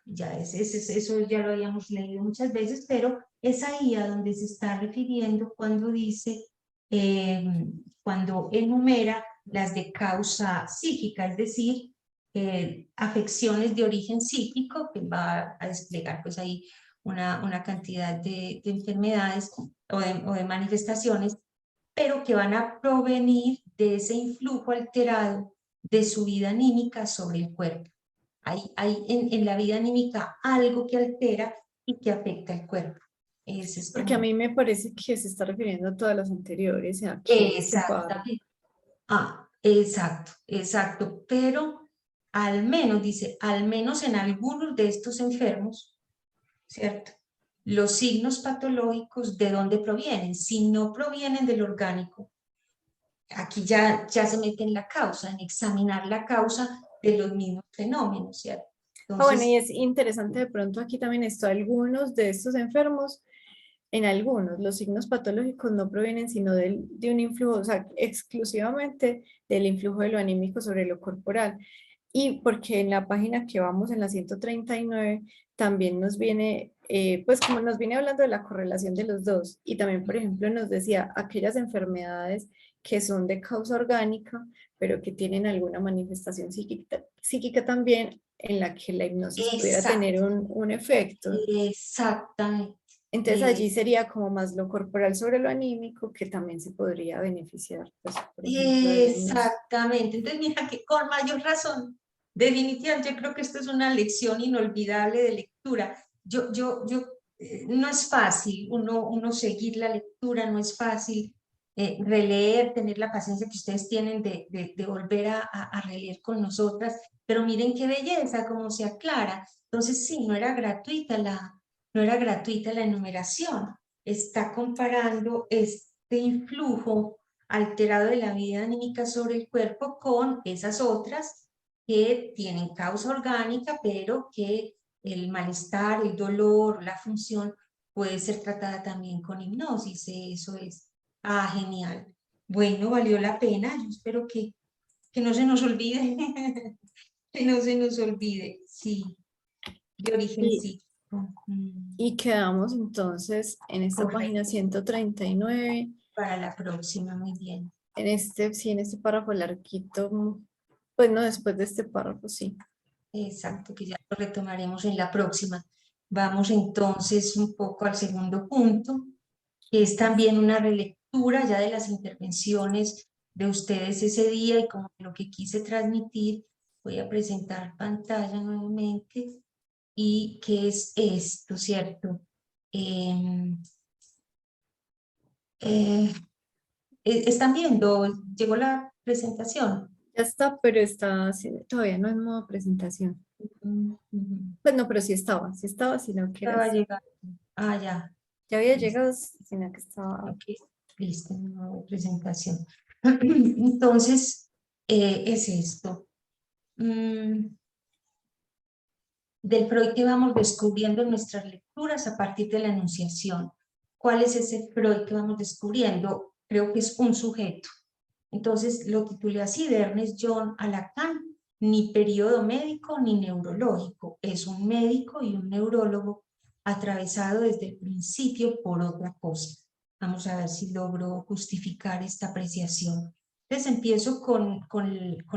Eso ya lo habíamos leído muchas veces, pero es ahí a donde se está refiriendo cuando dice, cuando enumera las de causa psíquica, es decir, afecciones de origen psíquico, que va a desplegar pues ahí una cantidad de enfermedades o de manifestaciones, pero que van a provenir de ese influjo alterado de su vida anímica sobre el cuerpo. Hay en la vida anímica algo que altera y que afecta el cuerpo. Ese es Porque a como... mí me parece que se está refiriendo a todas las anteriores, aquí en este párrafo. Exactamente. Exacto. Pero al menos, dice, al menos en algunos de estos enfermos, ¿cierto? Los signos patológicos, ¿de dónde provienen? Si no provienen del orgánico, aquí ya se mete en la causa, en examinar la causa de los mismos fenómenos, ¿cierto? Entonces, Bueno, y es interesante de pronto aquí también esto, algunos de estos enfermos, en algunos, los signos patológicos no provienen sino de un influjo, o sea, exclusivamente del influjo de lo anímico sobre lo corporal. Y porque en la página que vamos, en la 139, también nos viene, pues como nos viene hablando de la correlación de los dos, y también, por ejemplo, nos decía aquellas enfermedades que son de causa orgánica, pero que tienen alguna manifestación psíquica también, en la que la hipnosis pudiera tener un efecto. exactamente. Entonces allí sería como más lo corporal sobre lo anímico, que también se podría beneficiar, pues, por ejemplo, de la hipnosis. Exactamente. Entonces, mira que con mayor razón, definitivamente, yo creo que esto es una lección inolvidable de lectura. No es fácil uno seguir la lectura, no es fácil releer, tener la paciencia que ustedes tienen de volver a releer con nosotras, pero miren qué belleza, cómo se aclara. Entonces, sí, no era gratuita la enumeración. Está comparando este influjo alterado de la vida anímica sobre el cuerpo con esas otras que tienen causa orgánica, pero que el malestar, el dolor, la función puede ser tratada también con hipnosis. Eso es, genial. Bueno, valió la pena. Yo espero que no se nos olvide, que no se nos olvide, sí, de origen sí. Y quedamos entonces en esta página Correcto. 139. Para la próxima, muy bien. En este párrafo larguito, pues no, después de este párrafo, sí. Exacto, que ya lo retomaremos en la próxima. Vamos entonces un poco al segundo punto, que es también una relectura ya de las intervenciones de ustedes ese día y como lo que quise transmitir. Voy a presentar pantalla nuevamente y qué es esto, ¿cierto? ¿Están viendo? ¿Llegó la presentación? Ya está, pero está, todavía no en modo presentación. Pues no, pero sí estaba, sino que Estaba llegando. Ya. ya había llegado, sino que estaba. Ok, listo, nueva presentación. Entonces, es esto. Del Freud que vamos descubriendo en nuestras lecturas a partir de la enunciación. ¿Cuál es ese Freud que vamos descubriendo? Creo que es un sujeto. Entonces lo titulé así, de Ernest John a Lacan, ni periodo médico ni neurológico. Es un médico y un neurólogo atravesado desde el principio por otra cosa. Vamos a ver si logro justificar esta apreciación. Entonces empiezo con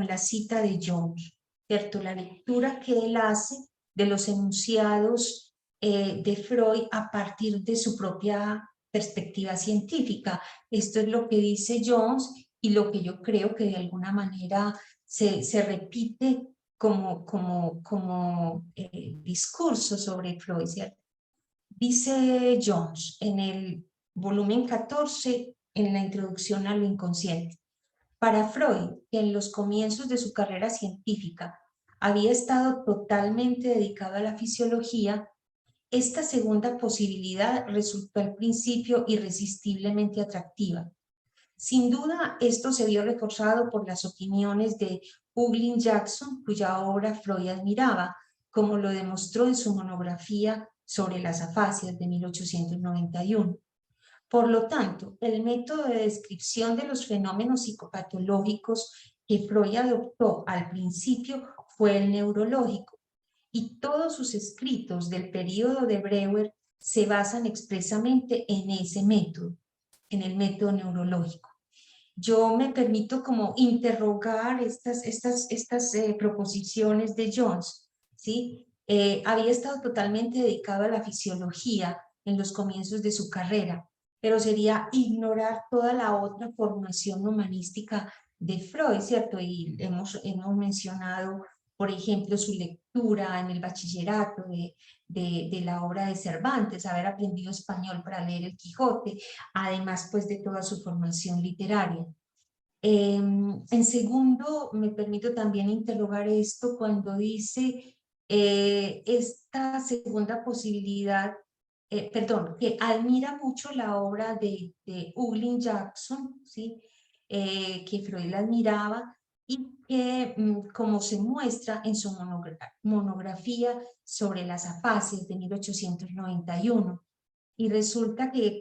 la cita de Jones, ¿cierto? La lectura que él hace de los enunciados de Freud a partir de su propia perspectiva científica. Esto es lo que dice Jones y lo que yo creo que de alguna manera se repite como discurso sobre Freud, ¿cierto? Dice Jones en el volumen 14, en la introducción a lo inconsciente. Para Freud, que en los comienzos de su carrera científica había estado totalmente dedicado a la fisiología, esta segunda posibilidad resultó al principio irresistiblemente atractiva. Sin duda, esto se vio reforzado por las opiniones de Uglin Jackson, cuya obra Freud admiraba, como lo demostró en su monografía sobre las afasias de 1891. Por lo tanto, el método de descripción de los fenómenos psicopatológicos que Freud adoptó al principio fue el neurológico, y todos sus escritos del período de Breuer se basan expresamente en ese método, en el método neurológico. Yo me permito como interrogar estas proposiciones de Jones, ¿sí? Había estado totalmente dedicado a la fisiología en los comienzos de su carrera, pero sería ignorar toda la otra formación humanística de Freud, ¿cierto? Y hemos mencionado, por ejemplo, su lectura en el bachillerato de la obra de Cervantes, haber aprendido español para leer el Quijote, además pues de toda su formación literaria. En segundo, me permito también interrogar esto cuando dice esta segunda posibilidad, que admira mucho la obra de Uglin Jackson, ¿sí? Que Freud la admiraba y que, como se muestra en su monografía sobre las afasias de 1891. Y resulta que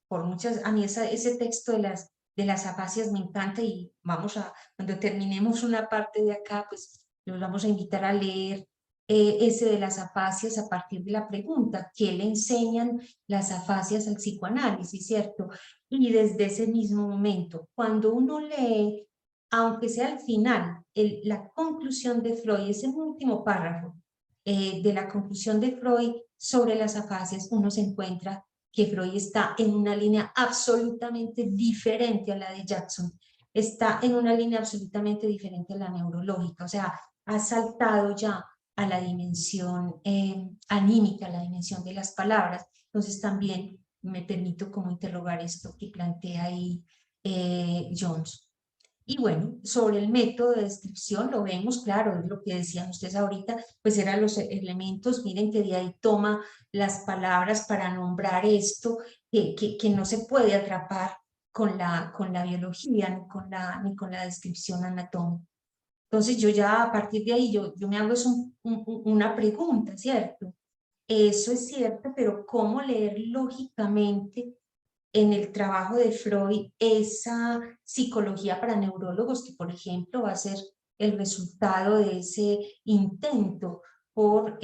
por muchas, a mí ese texto de las afasias me encanta, y cuando terminemos una parte de acá, pues los vamos a invitar a leer ese de las afasias a partir de la pregunta, ¿qué le enseñan las afasias al psicoanálisis, cierto? Y desde ese mismo momento, cuando uno lee, aunque sea al final, la conclusión de Freud, ese último párrafo de la conclusión de Freud sobre las afasias, uno se encuentra que Freud está en una línea absolutamente diferente a la de Jackson, está en una línea absolutamente diferente a la neurológica, o sea, ha saltado ya a la dimensión anímica, a la dimensión de las palabras. Entonces también me permito como interrogar esto que plantea ahí Jones. Y bueno, sobre el método de descripción lo vemos, claro, es lo que decían ustedes ahorita, pues eran los elementos, miren que de ahí toma las palabras para nombrar esto, que no se puede atrapar con la biología, ni con la descripción anatómica. Entonces yo ya a partir de ahí, yo me hago una pregunta, ¿cierto? Eso es cierto, pero ¿cómo leer lógicamente en el trabajo de Freud esa psicología para neurólogos, que por ejemplo va a ser el resultado de ese intento por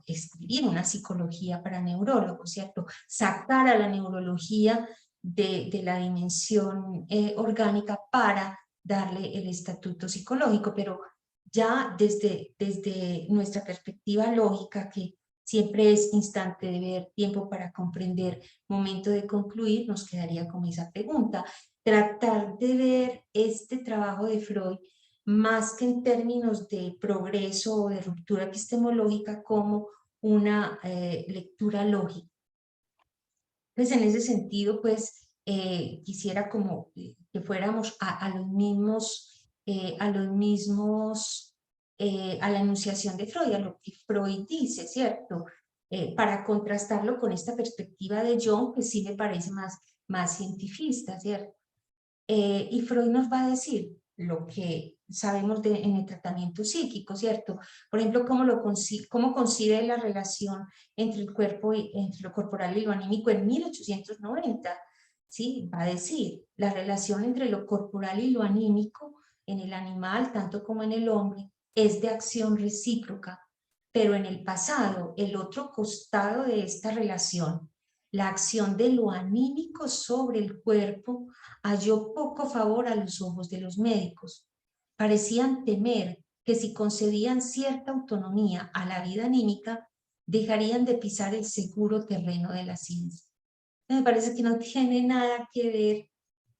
escribir una psicología para neurólogos, ¿cierto? Sacar a la neurología de la dimensión orgánica para darle el estatuto psicológico, pero ya desde nuestra perspectiva lógica, que siempre es instante de ver, tiempo para comprender, momento de concluir, nos quedaría con esa pregunta. Tratar de ver este trabajo de Freud más que en términos de progreso o de ruptura epistemológica, como una lectura lógica. Entonces, en ese sentido, pues, quisiera como que fuéramos a la enunciación de Freud, a lo que Freud dice, ¿cierto? Para contrastarlo con esta perspectiva de Jung, que sí me parece más cientifista, ¿cierto? Y Freud nos va a decir lo que sabemos en el tratamiento psíquico, ¿cierto? Por ejemplo, cómo concibe la relación entre el cuerpo entre lo corporal y lo anímico en 1890, ¿sí? Va a decir, la relación entre lo corporal y lo anímico en el animal, tanto como en el hombre, es de acción recíproca, pero en el pasado, el otro costado de esta relación, la acción de lo anímico sobre el cuerpo, halló poco favor a los ojos de los médicos. Parecían temer que si concedían cierta autonomía a la vida anímica, dejarían de pisar el seguro terreno de la ciencia. Me parece que no tiene nada que ver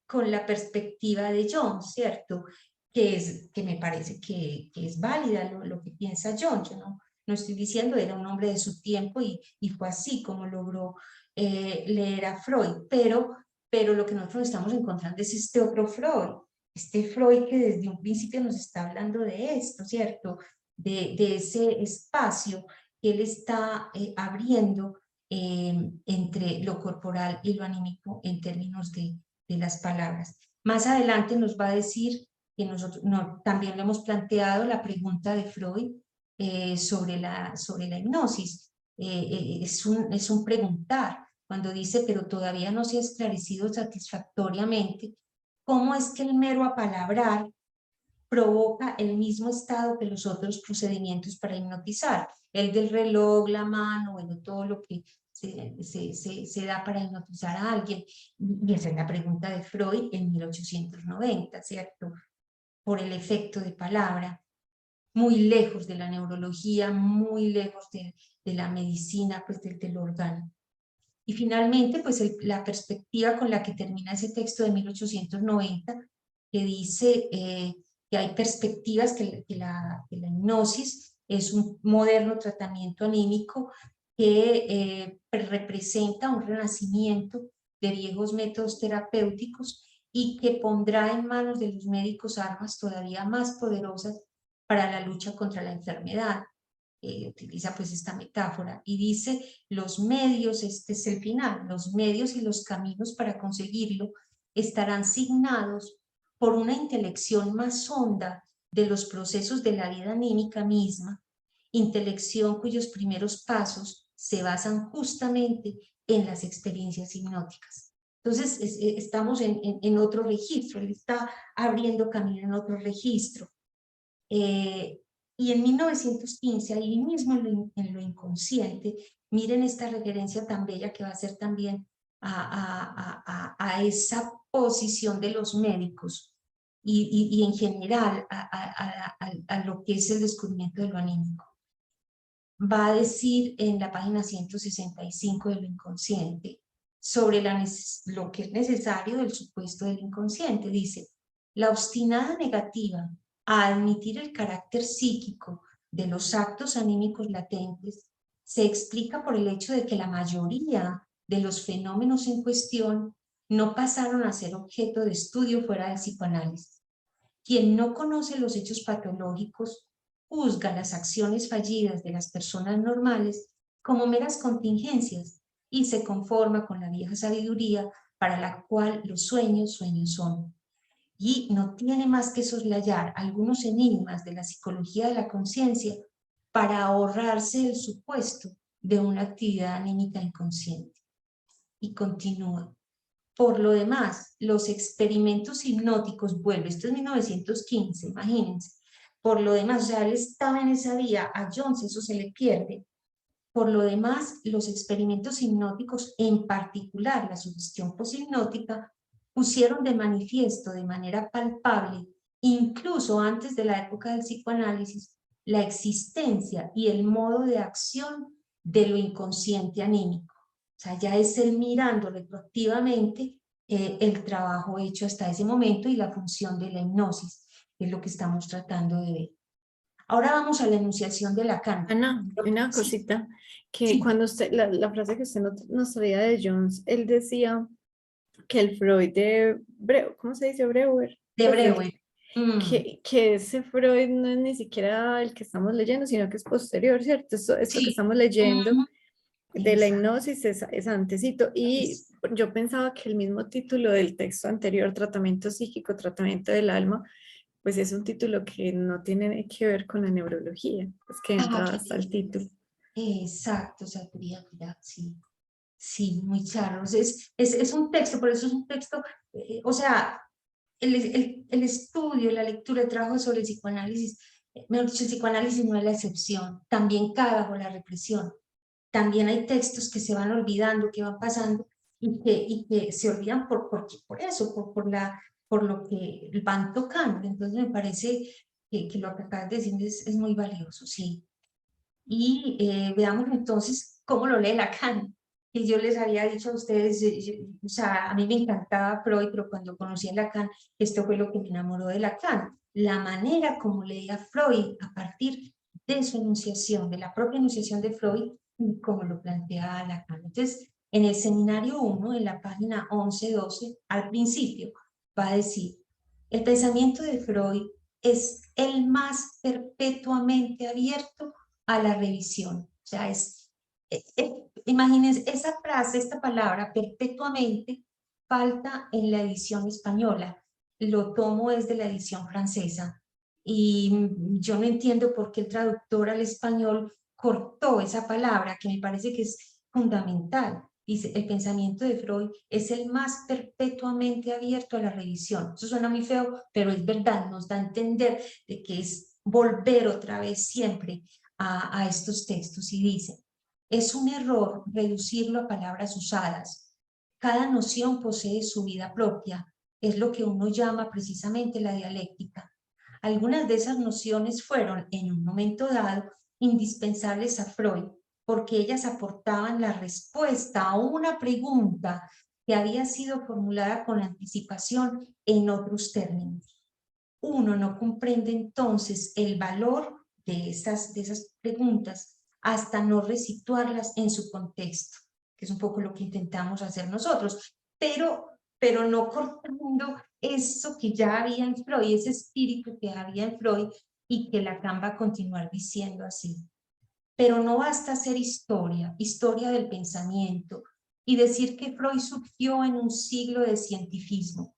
con la perspectiva de Jones, ¿cierto? Que me parece que es válida lo que piensa Jones. Yo no estoy diciendo, era un hombre de su tiempo y fue así como logró leer a Freud, pero pero lo que nosotros estamos encontrando es este otro Freud, este Freud que desde un principio nos está hablando de esto, ¿cierto? De ese espacio que él está abriendo entre lo corporal y lo anímico en términos de las palabras. Más adelante nos va a decir que nosotros también lo hemos planteado la pregunta de Freud sobre la hipnosis. Es un preguntar, cuando dice, pero todavía no se ha esclarecido satisfactoriamente cómo es que el mero apalabrar provoca el mismo estado que los otros procedimientos para hipnotizar, el del reloj, la mano, bueno, todo lo que se da para hipnotizar a alguien. Y esa es la pregunta de Freud en 1890, ¿cierto? Por el efecto de palabra, muy lejos de la neurología, muy lejos de la medicina, pues del órgano. Y finalmente, pues la perspectiva con la que termina ese texto de 1890, que dice que hay perspectivas que la hipnosis es un moderno tratamiento anímico que representa un renacimiento de viejos métodos terapéuticos y que pondrá en manos de los médicos armas todavía más poderosas para la lucha contra la enfermedad. Utiliza pues esta metáfora y dice los medios, este es el final, los medios y los caminos para conseguirlo estarán signados por una intelección más honda de los procesos de la vida anímica misma, intelección cuyos primeros pasos se basan justamente en las experiencias hipnóticas. Entonces estamos en otro registro, él está abriendo camino en otro registro. Y en 1915, ahí mismo en lo inconsciente, miren esta referencia tan bella que va a ser también a esa posición de los médicos y en general a lo que es el descubrimiento de lo anímico. Va a decir en la página 165 de lo inconsciente sobre lo que es necesario del supuesto del inconsciente. Dice, la obstinada negativa a admitir el carácter psíquico de los actos anímicos latentes se explica por el hecho de que la mayoría de los fenómenos en cuestión no pasaron a ser objeto de estudio fuera del psicoanálisis. Quien no conoce los hechos patológicos juzga las acciones fallidas de las personas normales como meras contingencias y se conforma con la vieja sabiduría para la cual los sueños son. Y no tiene más que soslayar algunos enigmas de la psicología de la conciencia para ahorrarse el supuesto de una actividad anímica inconsciente. Y continúa. Por lo demás, los experimentos hipnóticos, esto es 1915, imagínense. Por lo demás, ya él estaba en esa vía, a Jones eso se le pierde. Por lo demás, los experimentos hipnóticos, en particular la sugestión poshipnótica, pusieron de manifiesto de manera palpable, incluso antes de la época del psicoanálisis, la existencia y el modo de acción de lo inconsciente anímico. O sea, ya es él mirando retroactivamente el trabajo hecho hasta ese momento y la función de la hipnosis, que es lo que estamos tratando de ver. Ahora vamos a la enunciación de Lacan. Ana, una Sí. cosita, que Sí. cuando usted, la frase que usted nos traía de Jones, él decía que el Freud de Breuer, ¿cómo se dice Breuer? De Pues Breuer. que ese Freud no es ni siquiera el que estamos leyendo, sino que es posterior, ¿cierto? Esto Sí. que estamos leyendo de la Exacto. hipnosis es antecito. Y yo pensaba que el mismo título del texto anterior, Tratamiento Psíquico, Tratamiento del Alma, pues es un título que no tiene que ver con la neurología, es que entra hasta el título. Exacto, sí. Sí, muy charro. Es un texto, por eso es un texto, o sea, el estudio, la lectura, el trabajo sobre el psicoanálisis, mejor dicho, el psicoanálisis no es la excepción, también cae bajo la represión. También hay textos que se van olvidando, que van pasando y que se olvidan por eso, por lo que van tocando. Entonces me parece que lo que acabas de decir es muy valioso, sí. Y veamos entonces cómo lo lee Lacan. Y yo les había dicho a ustedes, o sea, a mí me encantaba Freud, pero cuando conocí a Lacan, esto fue lo que me enamoró de Lacan. La manera como leía Freud a partir de su enunciación, de la propia enunciación de Freud, y cómo lo plantea Lacan. Entonces, En el seminario 1, en la página 11-12, al principio, va a decir, el pensamiento de Freud es el más perpetuamente abierto a la revisión. O sea, imagínense, esa frase, esta palabra, perpetuamente, falta en la edición española. Lo tomo desde la edición francesa. Y yo no entiendo por qué el traductor al español cortó esa palabra, que me parece que es fundamental. Dice, el pensamiento de Freud es el más perpetuamente abierto a la revisión. Eso suena muy feo, pero es verdad, nos da a entender de que es volver otra vez siempre a estos textos. Y dice, es un error reducirlo a palabras usadas. Cada noción posee su vida propia. Es lo que uno llama precisamente la dialéctica. Algunas de esas nociones fueron, en un momento dado, indispensables a Freud, porque ellas aportaban la respuesta a una pregunta que había sido formulada con anticipación en otros términos. Uno no comprende entonces el valor de esas preguntas hasta no resituarlas en su contexto, que es un poco lo que intentamos hacer nosotros, pero no cortando eso que ya había en Freud, ese espíritu que había en Freud y que Lacan va a continuar diciendo así. Pero no basta hacer historia del pensamiento y decir que Freud surgió en un siglo de cientifismo.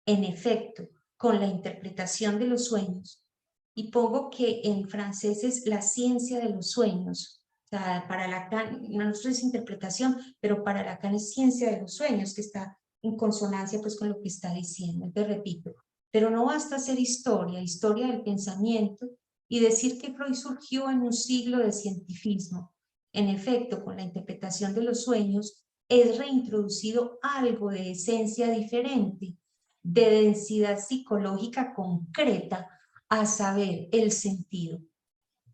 En efecto, con la interpretación de los sueños, y pongo que en francés es la ciencia de los sueños, o sea, para Lacan, no es interpretación, pero para Lacan es ciencia de los sueños, que está en consonancia pues con lo que está diciendo. Te repito, pero no basta hacer historia del pensamiento, y decir que Freud surgió en un siglo de cientifismo. En efecto, con la interpretación de los sueños es reintroducido algo de esencia diferente, de densidad psicológica concreta, a saber, el sentido.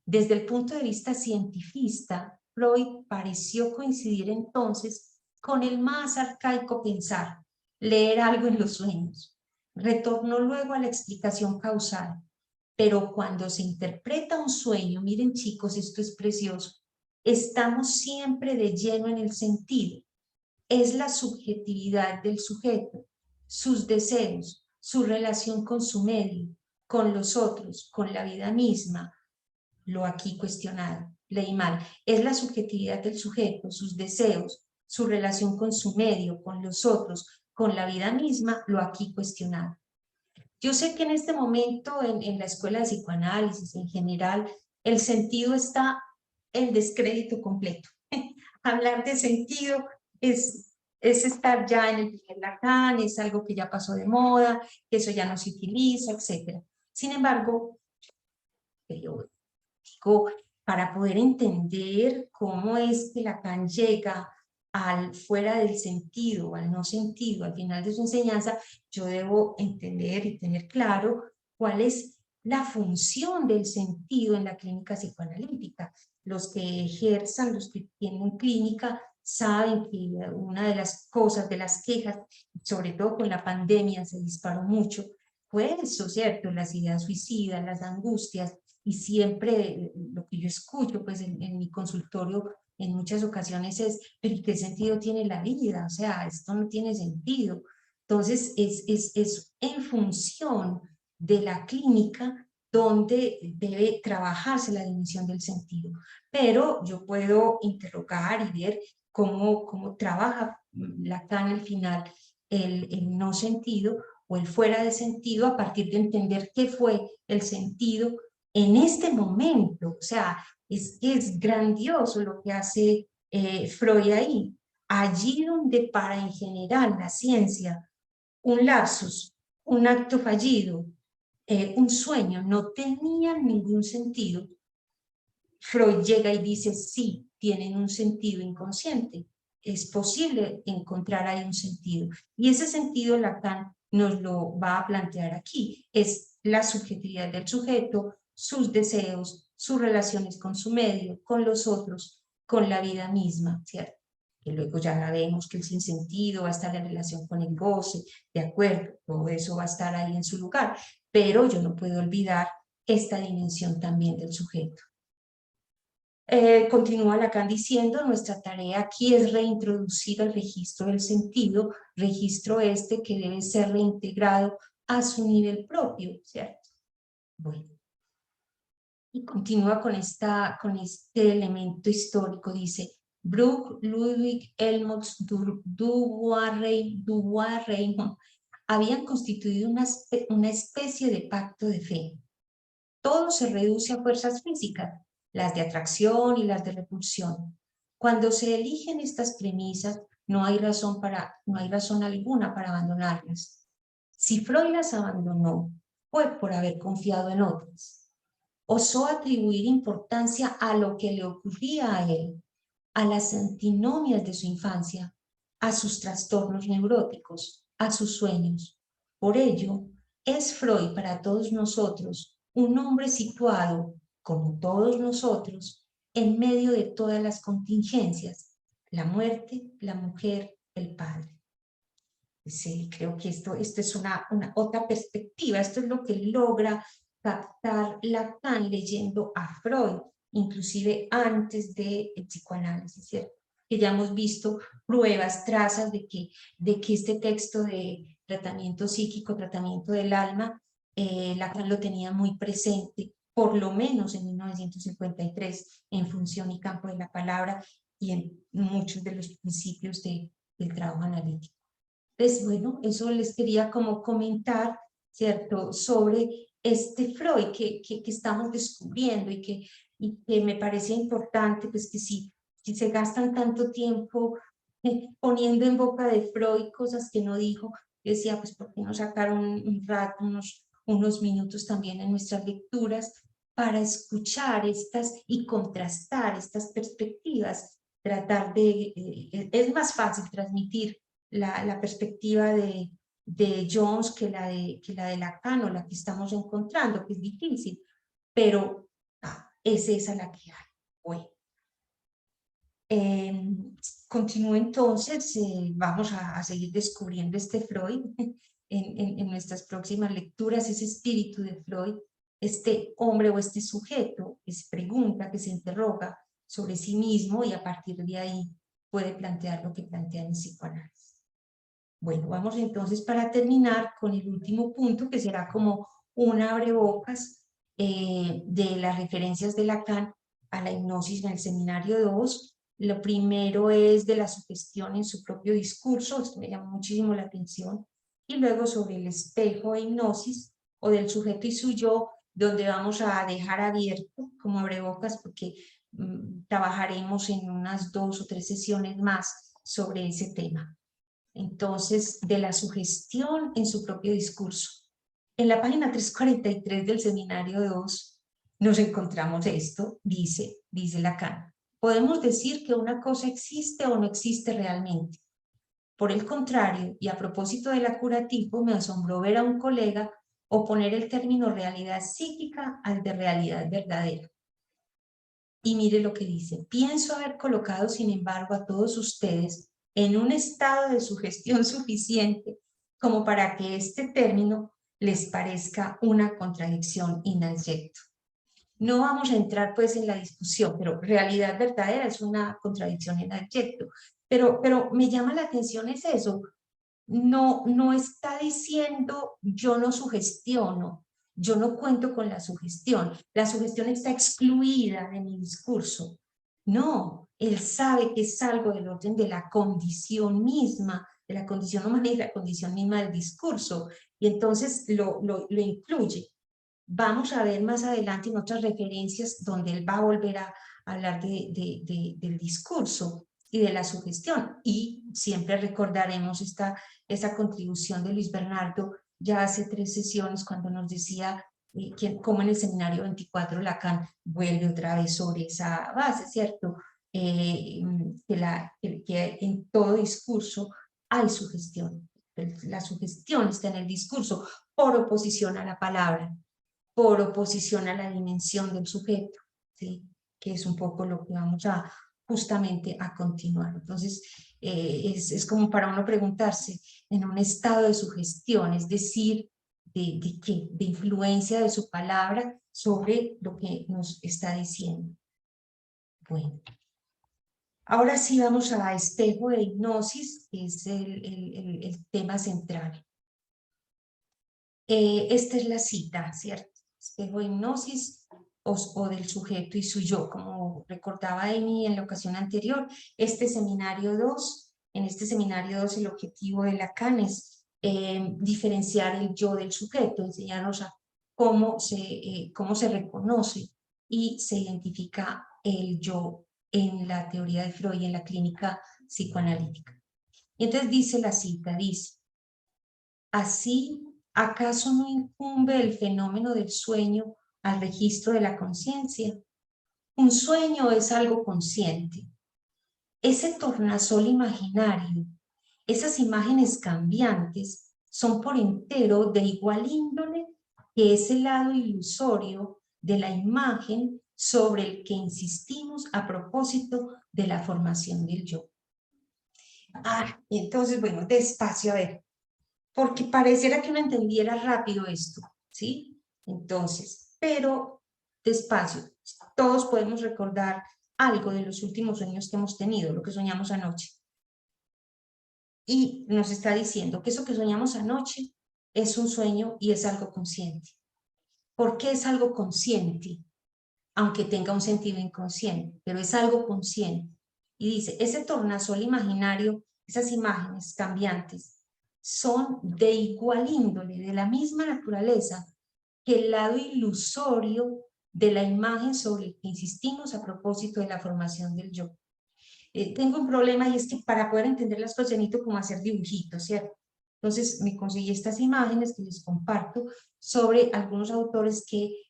Desde el punto de vista cientifista, Freud pareció coincidir entonces con el más arcaico pensar, leer algo en los sueños. Retornó luego a la explicación causal, pero cuando se interpreta un sueño, miren chicos, esto es precioso, estamos siempre de lleno en el sentido. Es la subjetividad del sujeto, sus deseos, su relación con su medio, con los otros, con la vida misma. Lo aquí cuestionado, leí mal. Es la subjetividad del sujeto, sus deseos, su relación con su medio, con los otros, con la vida misma, lo aquí cuestionado. Yo sé que en este momento en la escuela de psicoanálisis en general, el sentido está en descrédito completo. Hablar de sentido es estar ya en el primer Lacan, es algo que ya pasó de moda, que eso ya no se utiliza, etc. Sin embargo, yo digo, para poder entender cómo es que Lacan llega al fuera del sentido, al no sentido, al final de su enseñanza, yo debo entender y tener claro cuál es la función del sentido en la clínica psicoanalítica. Los que ejerzan, los que tienen clínica, saben que una de las cosas, de las quejas, sobre todo con la pandemia se disparó mucho, fue eso, ¿cierto? Las ideas suicidas, las angustias, y siempre lo que yo escucho pues en mi consultorio en muchas ocasiones es, pero ¿qué sentido tiene la vida? O sea, esto no tiene sentido. Entonces es en función de la clínica donde debe trabajarse la dimensión del sentido. Pero yo puedo interrogar y ver cómo trabaja Lacan al final el no sentido o el fuera de sentido a partir de entender qué fue el sentido en este momento. O sea, es grandioso lo que hace Freud ahí. Allí donde para en general la ciencia, un lapsus, un acto fallido, un sueño no tenían ningún sentido, Freud llega y dice, sí, tienen un sentido inconsciente. Es posible encontrar ahí un sentido. Y ese sentido Lacan nos lo va a plantear aquí. Es la subjetividad del sujeto, sus deseos, sus relaciones con su medio, con los otros, con la vida misma, ¿cierto? Que luego ya vemos que el sinsentido va a estar en relación con el goce, de acuerdo, todo eso va a estar ahí en su lugar. Pero yo no puedo olvidar esta dimensión también del sujeto. Continúa Lacan diciendo, nuestra tarea aquí es reintroducir el registro del sentido, registro este que debe ser reintegrado a su nivel propio, ¿cierto? Bueno. Y continúa con este elemento histórico, dice, Bruch, Ludwig, Helmholtz, Dubois, Reymond habían constituido una especie de pacto de fe. Todo se reduce a fuerzas físicas, las de atracción y las de repulsión. Cuando se eligen estas premisas, no hay razón alguna para abandonarlas. Si Freud las abandonó, fue por haber confiado en otras. Osó atribuir importancia a lo que le ocurría a él, a las antinomias de su infancia, a sus trastornos neuróticos, a sus sueños. Por ello, es Freud para todos nosotros un hombre situado, como todos nosotros, en medio de todas las contingencias, la muerte, la mujer, el padre. Sí, creo que esto es una otra perspectiva, esto es lo que logra captar Lacan leyendo a Freud, inclusive antes del psicoanálisis, ¿cierto? Que ya hemos visto pruebas, trazas de que este texto de tratamiento psíquico, tratamiento del alma, Lacan lo tenía muy presente, por lo menos en 1953, en Función y Campo de la Palabra y en muchos de los principios del trabajo analítico. Pues bueno, eso les quería como comentar, ¿cierto?, sobre este Freud que estamos descubriendo y que me parece importante, pues que si se gastan tanto tiempo poniendo en boca de Freud cosas que no dijo, decía, pues ¿por qué no sacar un rato, unos minutos también en nuestras lecturas para escuchar estas y contrastar estas perspectivas? Tratar de, es más fácil transmitir la perspectiva de Jones que la de Lacan o la que estamos encontrando, que es difícil, pero es esa la que hay. Bueno. Continúo entonces, vamos a seguir descubriendo este Freud en nuestras próximas lecturas, ese espíritu de Freud, este hombre o este sujeto que se pregunta, que se interroga sobre sí mismo y a partir de ahí puede plantear lo que plantea en el psicoanálisis. Bueno, vamos entonces para terminar con el último punto, que será como un abrebocas de las referencias de Lacan a la hipnosis en el seminario 2. Lo primero es de la sugestión en su propio discurso, esto me llamó muchísimo la atención, y luego sobre el espejo e hipnosis, o del sujeto y su yo, donde vamos a dejar abierto como abrebocas, porque trabajaremos en unas 2 o 3 sesiones más sobre ese tema. Entonces, de la sugestión en su propio discurso. En la página 343 del seminario 2 nos encontramos esto, dice Lacan. Podemos decir que una cosa existe o no existe realmente. Por el contrario, y a propósito de la curativo, me asombró ver a un colega oponer el término realidad psíquica al de realidad verdadera. Y mire lo que dice. Pienso haber colocado, sin embargo, a todos ustedes en un estado de sugestión suficiente como para que este término les parezca una contradicción inadyecta. No vamos a entrar pues en la discusión, pero realidad verdadera es una contradicción inadyecta. Pero me llama la atención es eso. No está diciendo yo no sugestiono, yo no cuento con la sugestión está excluida de mi discurso. No, él sabe que es algo del orden de la condición misma, de la condición humana y la condición misma del discurso, y entonces lo incluye. Vamos a ver más adelante en otras referencias donde él va a volver a hablar del discurso y de la sugestión, y siempre recordaremos esa contribución de Luis Bernardo ya hace 3 sesiones cuando nos decía cómo en el seminario 24 Lacan vuelve otra vez sobre esa base, ¿cierto? Que en todo discurso hay sugestión. La sugestión está en el discurso por oposición a la palabra, por oposición a la dimensión del sujeto, ¿sí? Que es un poco lo que vamos justamente a continuar. Entonces, es como para uno preguntarse en un estado de sugestión, es decir, ¿de qué? De influencia de su palabra sobre lo que nos está diciendo. Bueno, ahora sí vamos a espejo de hipnosis, que es el tema central. Esta es la cita, ¿cierto? Espejo de hipnosis o del sujeto y su yo, como recordaba Amy en la ocasión anterior. Este seminario 2, en este seminario 2 el objetivo de Lacan es diferenciar el yo del sujeto, enseñarnos a cómo se reconoce y se identifica el yo en la teoría de Freud y en la clínica psicoanalítica. Y entonces dice la cita, dice: así, ¿acaso no incumbe el fenómeno del sueño al registro de la conciencia? Un sueño es algo consciente. Ese tornasol imaginario, esas imágenes cambiantes, son por entero de igual índole que ese lado ilusorio de la imagen sobre el que insistimos a propósito de la formación del yo. Y entonces, bueno, despacio, a ver, porque pareciera que uno entendiera rápido esto, ¿sí? Entonces, pero despacio, todos podemos recordar algo de los últimos sueños que hemos tenido, lo que soñamos anoche. Y nos está diciendo que eso que soñamos anoche es un sueño y es algo consciente. ¿Por qué es algo consciente? Aunque tenga un sentido inconsciente, pero es algo consciente. Y dice, ese tornasol imaginario, esas imágenes cambiantes, son de igual índole, de la misma naturaleza, que el lado ilusorio de la imagen sobre el que insistimos a propósito de la formación del yo. Tengo un problema y es que para poder entender las cosas necesito como hacer dibujitos, ¿cierto? Entonces me conseguí estas imágenes que les comparto sobre algunos autores que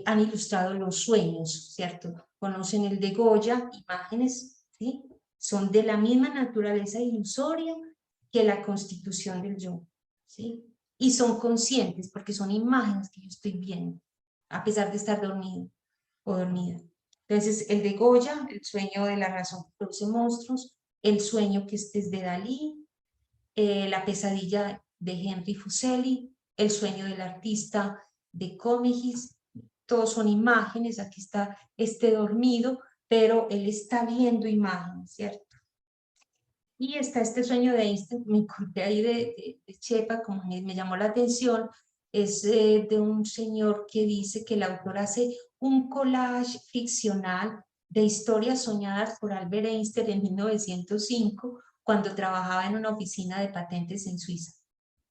han ilustrado los sueños, ¿cierto? Conocen el de Goya, imágenes, ¿sí? Son de la misma naturaleza ilusoria que la constitución del yo, ¿sí? Y son conscientes porque son imágenes que yo estoy viendo, a pesar de estar dormido o dormida. Entonces, el de Goya, el sueño de la razón que produce monstruos, el sueño que es de Dalí, la pesadilla de Henry Fuseli, el sueño del artista de Comegis, todos son imágenes, aquí está este dormido, pero él está viendo imágenes, ¿cierto? Y está este sueño de Einstein, me encontré ahí de Chepa, como me llamó la atención, es de un señor que dice que el autor hace un collage ficcional de historias soñadas por Albert Einstein en 1905, cuando trabajaba en una oficina de patentes en Suiza.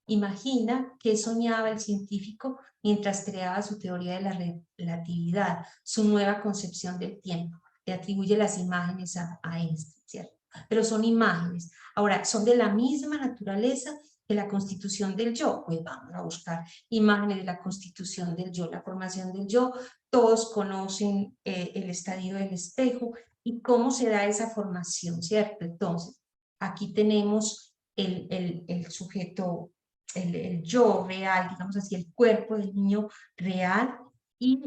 Imagina qué soñaba el científico mientras creaba su teoría de la relatividad, su nueva concepción del tiempo. Le atribuye las imágenes a Einstein, ¿cierto? Pero son imágenes. Ahora, ¿son de la misma naturaleza que la constitución del yo? Pues vamos a buscar imágenes de la constitución del yo, la formación del yo. Todos conocen el estadio del espejo y cómo se da esa formación, ¿cierto? Entonces, aquí tenemos el sujeto, el yo real, digamos así, el cuerpo del niño real, y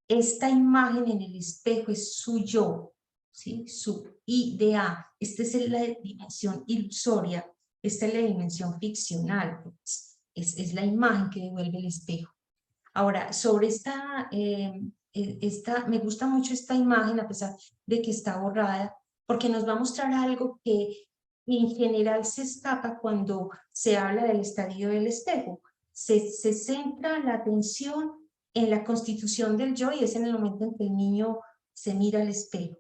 esta imagen en el espejo es su yo, ¿sí? Su idea. Esta es la dimensión ilusoria, esta es la dimensión ficcional, pues, es la imagen que devuelve el espejo. Ahora, sobre me gusta mucho esta imagen, a pesar de que está borrada, porque nos va a mostrar algo que en general se escapa cuando se habla del estadio del espejo. Se centra la atención en la constitución del yo y es en el momento en que el niño se mira al espejo.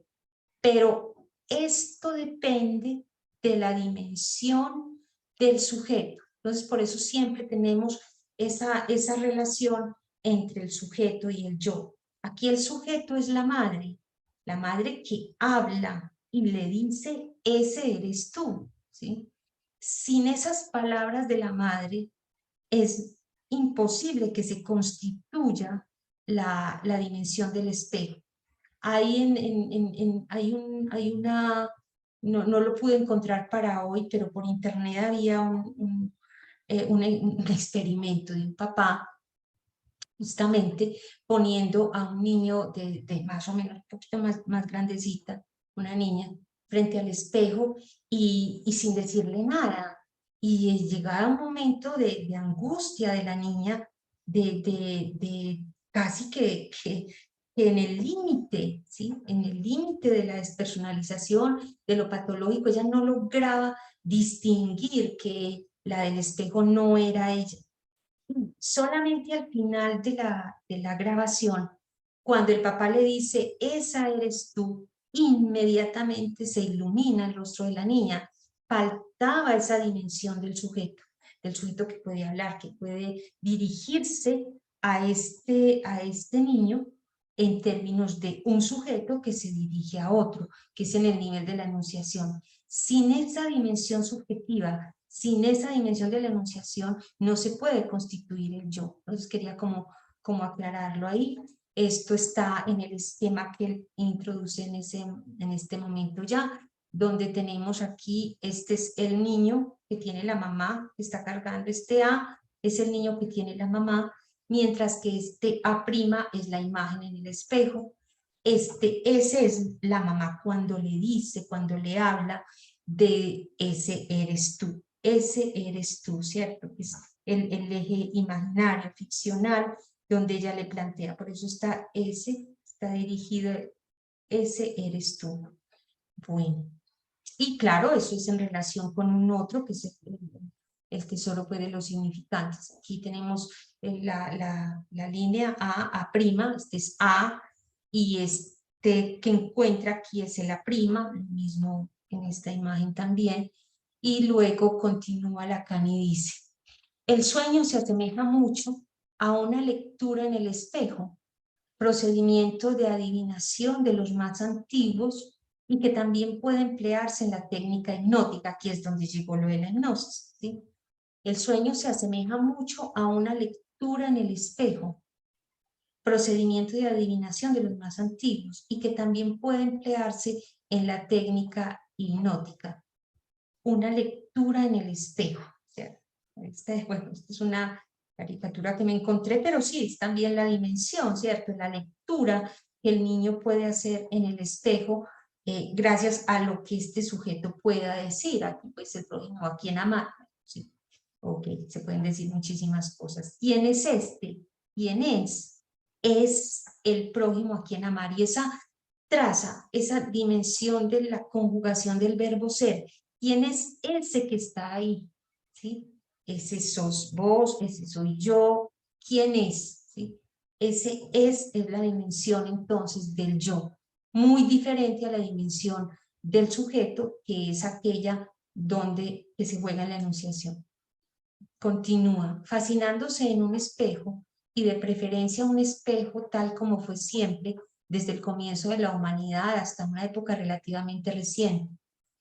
Pero esto depende de la dimensión del sujeto. Entonces, por eso siempre tenemos esa relación entre el sujeto y el yo. Aquí el sujeto es la madre que habla y le dice, ese eres tú, ¿sí? Sin esas palabras de la madre es imposible que se constituya la dimensión del espejo. Hay no lo pude encontrar para hoy, pero por internet había un experimento de un papá justamente poniendo a un niño de más o menos un poquito más grandecita, una niña, frente al espejo y sin decirle nada. Y llegaba un momento de angustia de la niña, de casi que que en el límite, ¿sí? En el límite de la despersonalización, de lo patológico, ella no lograba distinguir que la del espejo no era ella. Solamente al final de la grabación, cuando el papá le dice, esa eres tú, inmediatamente se ilumina el rostro de la niña. Faltaba esa dimensión del sujeto que puede hablar, que puede dirigirse a este niño en términos de un sujeto que se dirige a otro, que es en el nivel de la enunciación. Sin esa dimensión subjetiva, sin esa dimensión de la enunciación, no se puede constituir el yo. Entonces quería como aclararlo ahí. Esto está en el esquema que él introduce en este momento ya, donde tenemos aquí, este es el niño que tiene la mamá, que está cargando este A, es el niño que tiene la mamá, mientras que este A' es la imagen en el espejo. Ese es la mamá cuando le dice, cuando le habla de ese eres tú, ¿cierto? Que es el eje imaginario, ficcional, donde ella le plantea, por eso está dirigido, ese eres tú. Bueno, y claro, eso es en relación con un otro, que es el tesoro pues, de los significantes. Aquí tenemos la línea A', este es A, y este que encuentra aquí es el A', lo mismo en esta imagen también, y luego continúa Lacan y dice, el sueño se asemeja mucho a una lectura en el espejo, procedimiento de adivinación de los más antiguos y que también puede emplearse en la técnica hipnótica, aquí es donde llegó lo de la hipnosis, ¿sí? El sueño se asemeja mucho a una lectura en el espejo, procedimiento de adivinación de los más antiguos y que también puede emplearse en la técnica hipnótica. Una lectura en el espejo. ¿Cierto? Esta es una caricatura que me encontré, pero sí, es también la dimensión, ¿cierto? La lectura que el niño puede hacer en el espejo gracias a lo que este sujeto pueda decir. Aquí pues el prójimo, a quién amar. ¿Sí? Ok, se pueden decir muchísimas cosas. ¿Quién es este? ¿Quién es? Es el prójimo a quien amar. Y esa traza, esa dimensión de la conjugación del verbo ser. ¿Quién es ese que está ahí? ¿Sí? Ese sos vos, ese soy yo. ¿Quién es? ¿Sí? Ese es la dimensión entonces del yo, muy diferente a la dimensión del sujeto, que es aquella donde que se juega en la enunciación. Continúa, fascinándose en un espejo, y de preferencia un espejo tal como fue siempre, desde el comienzo de la humanidad hasta una época relativamente reciente,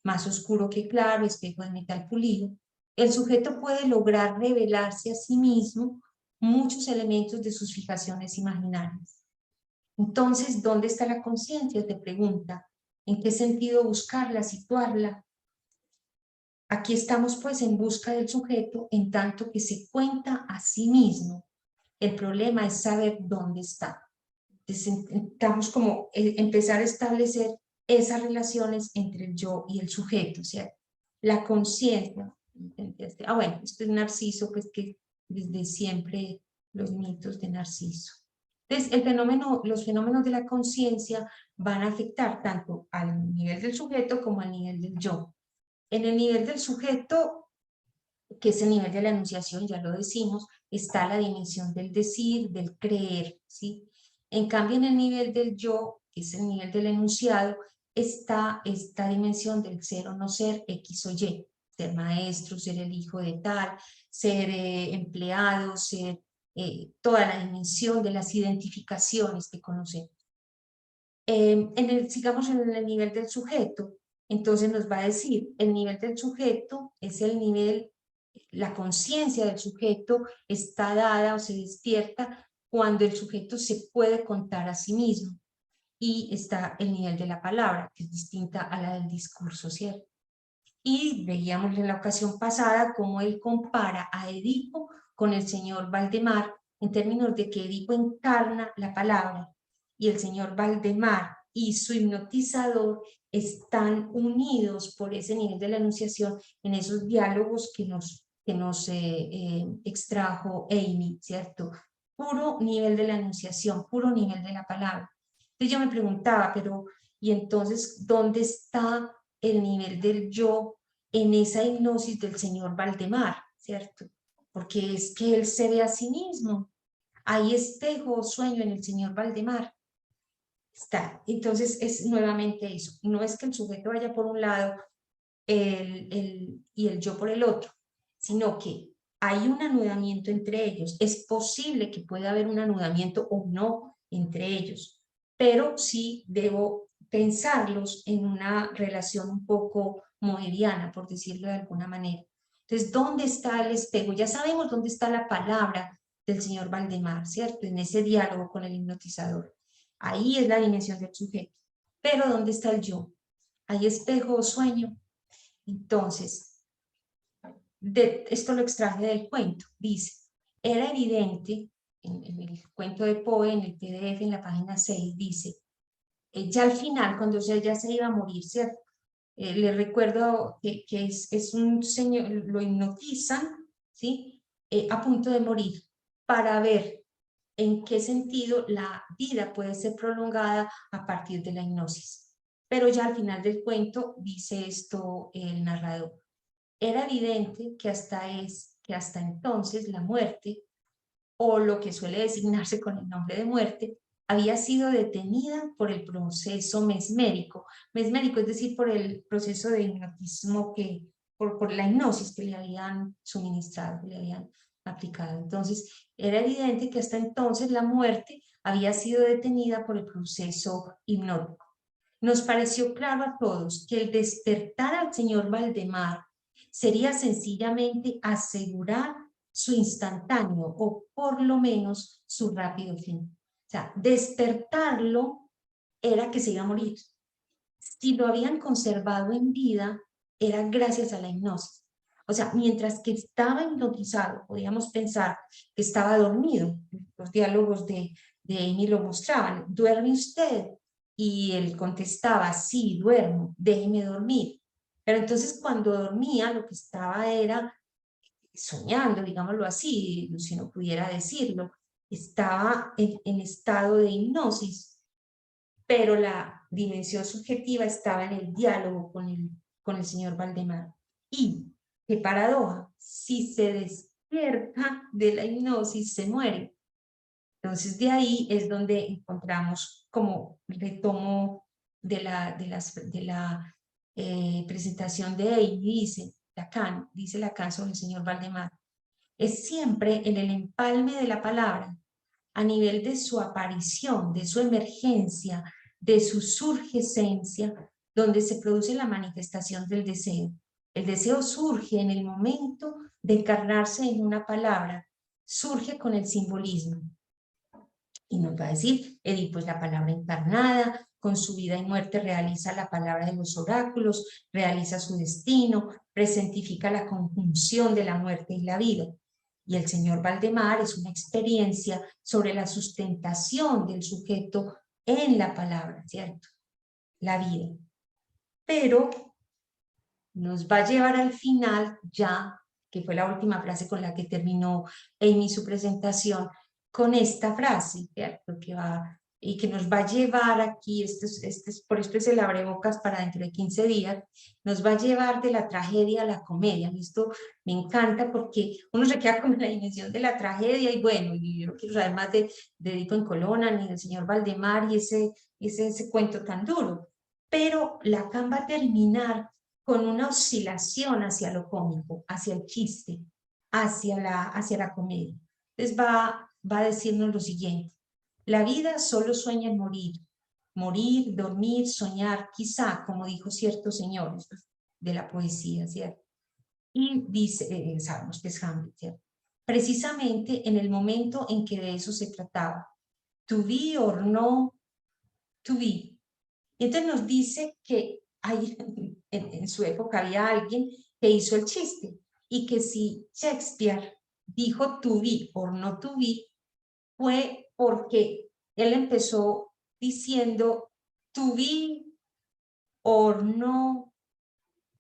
más oscuro que claro, espejo de metal pulido, el sujeto puede lograr revelarse a sí mismo muchos elementos de sus fijaciones imaginarias. Entonces, ¿dónde está la conciencia? Te pregunta. ¿En qué sentido buscarla, situarla? Aquí estamos pues en busca del sujeto en tanto que se cuenta a sí mismo. El problema es saber dónde está. Necesitamos como empezar a establecer esas relaciones entre el yo y el sujeto, ¿cierto? La conciencia. Bueno, esto es Narciso, pues que desde siempre los mitos de Narciso. Entonces, los fenómenos de la conciencia van a afectar tanto al nivel del sujeto como al nivel del yo. En el nivel del sujeto, que es el nivel de la enunciación, ya lo decimos, está la dimensión del decir, del creer, ¿sí? En cambio, en el nivel del yo, que es el nivel del enunciado, está esta dimensión del ser o no ser, X o Y, ser maestro, ser el hijo de tal, ser empleado, ser toda la dimensión de las identificaciones que conocemos. Sigamos en el nivel del sujeto, entonces nos va a decir, el nivel del sujeto es el nivel, la conciencia del sujeto está dada o se despierta cuando el sujeto se puede contar a sí mismo. Y está el nivel de la palabra, que es distinta a la del discurso, ¿cierto? Y veíamos en la ocasión pasada cómo él compara a Edipo con el señor Valdemar en términos de que Edipo encarna la palabra y el señor Valdemar y su hipnotizador están unidos por ese nivel de la enunciación en esos diálogos que nos extrajo Amy, ¿cierto? Puro nivel de la enunciación, puro nivel de la palabra. Entonces yo me preguntaba, pero ¿y entonces dónde está el nivel del yo en esa hipnosis del señor Valdemar, ¿cierto? Porque es que él se ve a sí mismo. Hay espejo o sueño en el señor Valdemar. Está. Entonces es nuevamente eso. No es que el sujeto vaya por un lado y el yo por el otro, sino que hay un anudamiento entre ellos. Es posible que pueda haber un anudamiento o no entre ellos, pero sí debo pensarlos en una relación un poco moheriana, por decirlo de alguna manera. Entonces, ¿dónde está el espejo? Ya sabemos dónde está la palabra del señor Valdemar, ¿cierto? En ese diálogo con el hipnotizador. Ahí es la dimensión del sujeto. Pero ¿dónde está el yo? ¿Hay espejo o sueño? Entonces, esto lo extraje del cuento. Dice, era evidente, en el cuento de Poe, en el PDF, en la página 6, dice, ya al final, cuando ella se iba a morir, ¿cierto? Le recuerdo que es un señor, lo hipnotizan, ¿sí? A punto de morir, para ver en qué sentido la vida puede ser prolongada a partir de la hipnosis. Pero ya al final del cuento dice esto el narrador. Era evidente que hasta entonces la muerte, o lo que suele designarse con el nombre de muerte, había sido detenida por el proceso mesmérico. Mesmérico, es decir, por el proceso de hipnotismo por la hipnosis que le habían suministrado, que le habían aplicado. Entonces, era evidente que hasta entonces la muerte había sido detenida por el proceso hipnótico. Nos pareció claro a todos que el despertar al señor Valdemar sería sencillamente asegurar su instantáneo o por lo menos su rápido fin. O sea, despertarlo era que se iba a morir. Si lo habían conservado en vida, era gracias a la hipnosis. O sea, mientras que estaba hipnotizado, podíamos pensar que estaba dormido. Los diálogos de Amy lo mostraban. ¿Duerme usted? Y él contestaba, sí, duermo, déjeme dormir. Pero entonces cuando dormía, lo que estaba era soñando, digámoslo así, si no pudiera decirlo, estaba en estado de hipnosis, pero la dimensión subjetiva estaba en el diálogo con el señor Valdemar. Y, qué paradoja, si se despierta de la hipnosis, se muere. Entonces, de ahí es donde encontramos como retomo de la presentación de Amy, dice Lacan sobre el señor Valdemar. Es siempre en el empalme de la palabra, a nivel de su aparición, de su emergencia, de su surgescencia, donde se produce la manifestación del deseo. El deseo surge en el momento de encarnarse en una palabra, surge con el simbolismo. Y nos va a decir, Edipo es la palabra encarnada, con su vida y muerte realiza la palabra de los oráculos, realiza su destino, presentifica la conjunción de la muerte y la vida. Y el señor Valdemar es una experiencia sobre la sustentación del sujeto en la palabra, ¿cierto? La vida. Pero nos va a llevar al final ya, que fue la última frase con la que terminó Amy su presentación, con esta frase, ¿cierto? Y que nos va a llevar aquí, por esto es el abrebocas para dentro de 15 días, nos va a llevar de la tragedia a la comedia. Esto me encanta porque uno se queda con la dimensión de la tragedia y bueno, y yo no quiero saber más de Edipo en Colonna ni del señor Valdemar y ese cuento tan duro. Pero Lacan va a terminar con una oscilación hacia lo cómico, hacia el chiste, hacia la comedia. Entonces va a decirnos lo siguiente: la vida solo sueña en morir, morir, dormir, soñar, quizá, como dijo cierto señor de la poesía, ¿cierto? Y dice, sabemos que es Hamlet, ¿cierto? Precisamente en el momento en que de eso se trataba, to be or no to be. Y entonces nos dice que en su época había alguien que hizo el chiste y que si Shakespeare dijo to be or no to be, fue porque él empezó diciendo to be or no,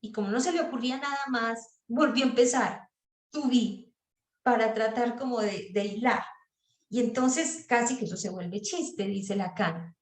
y como no se le ocurría nada más, volvió a empezar to be, para tratar como de hilar. Y entonces casi que eso se vuelve chiste, dice Lacan.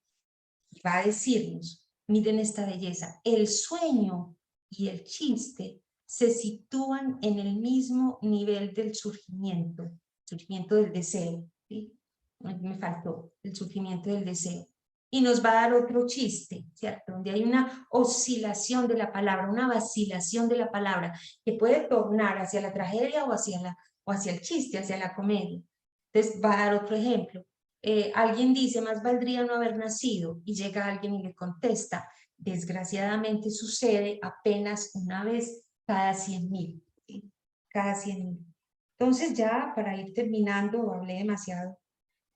va a decirnos, miren esta belleza, el sueño y el chiste se sitúan en el mismo nivel del surgimiento del deseo, ¿sí? Me faltó el surgimiento del deseo. Y nos va a dar otro chiste, ¿cierto? Donde hay una oscilación de la palabra, una vacilación de la palabra, que puede tornar hacia la tragedia o hacia el chiste, hacia la comedia. Entonces va a dar otro ejemplo. Alguien dice, más valdría no haber nacido, y llega alguien y le contesta, desgraciadamente sucede apenas una vez cada 100.000, ¿sí? Cada 100.000. Entonces ya para ir terminando, hablé demasiado,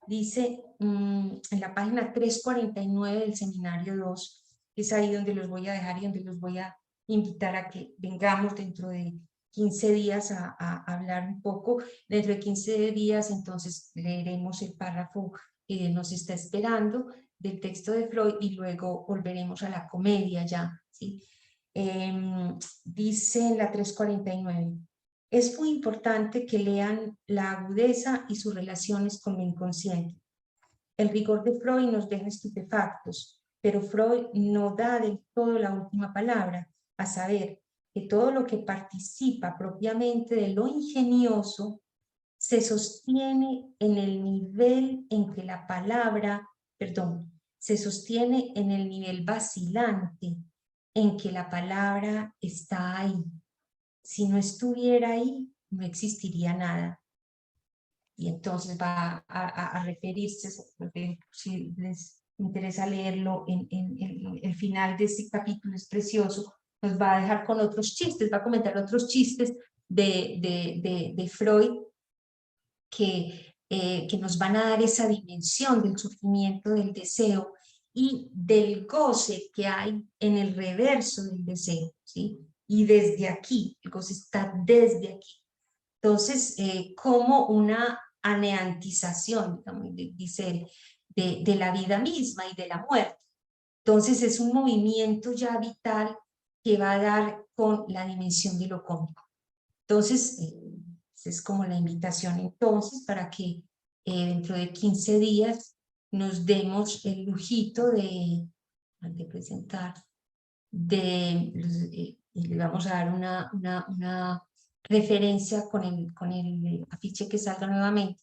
dice en la página 349 del seminario 2, es ahí donde los voy a dejar y donde los voy a invitar a que vengamos dentro de 15 días a hablar un poco. Dentro de 15 días entonces leeremos el párrafo que nos está esperando del texto de Freud y luego volveremos a la comedia ya, ¿sí? Dice en la 349, es muy importante que lean la agudeza y sus relaciones con lo inconsciente. El rigor de Freud nos deja estupefactos, pero Freud no da del todo la última palabra, a saber, que todo lo que participa propiamente de lo ingenioso se sostiene en el nivel en que la palabra, se sostiene en el nivel vacilante en que la palabra está ahí. Si no estuviera ahí, no existiría nada. Y entonces va a referirse, si les interesa leerlo, en el final de este capítulo es precioso, nos va a dejar con otros chistes, va a comentar otros chistes de Freud que nos van a dar esa dimensión del sufrimiento del deseo y del goce que hay en el reverso del deseo, ¿sí? Y desde aquí, el goce está desde aquí. Entonces, como una aneantización, digamos, dice él, de la vida misma y de la muerte. Entonces, es un movimiento ya vital que va a dar con la dimensión de lo cómico. Entonces, es como la invitación entonces para que dentro de 15 días nos demos el lujito de presentar, y le vamos a dar una referencia con el afiche que salga nuevamente,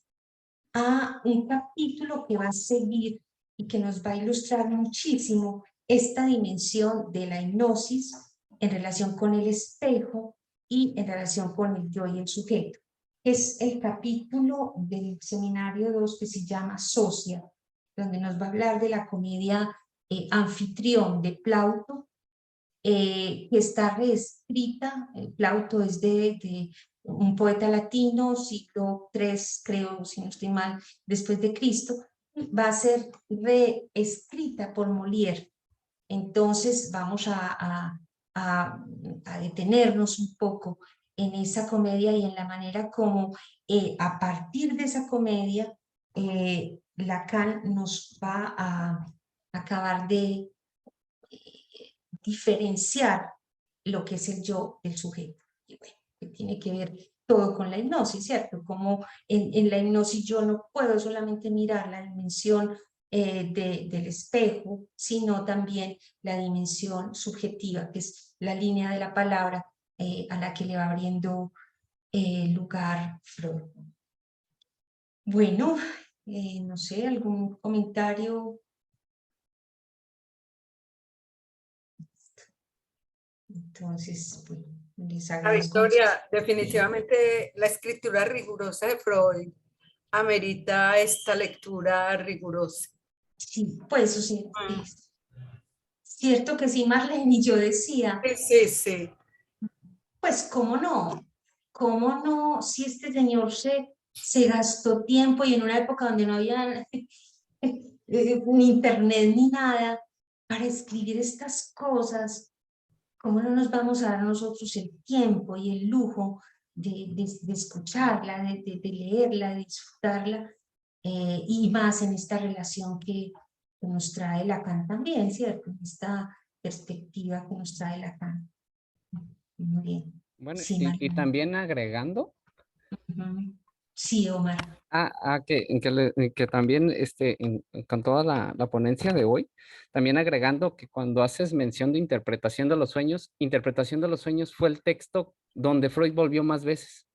a un capítulo que va a seguir y que nos va a ilustrar muchísimo esta dimensión de la hipnosis en relación con el espejo y en relación con el yo y el sujeto. Es el capítulo del seminario 2 que se llama Socia, donde nos va a hablar de la comedia Anfitrión de Plauto, que está reescrita. Plauto es de un poeta latino, siglo III, creo, si no estoy mal, después de Cristo, va a ser reescrita por Molière. Entonces vamos a detenernos un poco en esa comedia y en la manera como a partir de esa comedia Lacan nos va a acabar de diferenciar lo que es el yo del sujeto. Y bueno, que tiene que ver todo con la hipnosis, ¿cierto? Como en la hipnosis yo no puedo solamente mirar la dimensión del espejo, sino también la dimensión subjetiva, que es la línea de la palabra a la que le va abriendo lugar Freud. Bueno, no sé, ¿algún comentario? Entonces, bueno, les La agradezco. Victoria, definitivamente la escritura rigurosa de Freud amerita esta lectura rigurosa. Sí, pues eso sí, es cierto que sí, Marlene, y yo decía, Sí. pues cómo no, si este señor se gastó tiempo y en una época donde no había ni internet ni nada para escribir estas cosas, ¿cómo no nos vamos a dar nosotros el tiempo y el lujo de escucharla, de leerla, de disfrutarla, y más en esta relación que nos trae Lacan también, ¿cierto? Esta perspectiva que nos trae Lacan. Muy bien. Bueno, Sí, y Mariana. también agregando, Ujú. Sí, Omar. Que también con toda la ponencia de hoy, también agregando que cuando haces mención de interpretación de los sueños fue el texto donde Freud volvió más veces.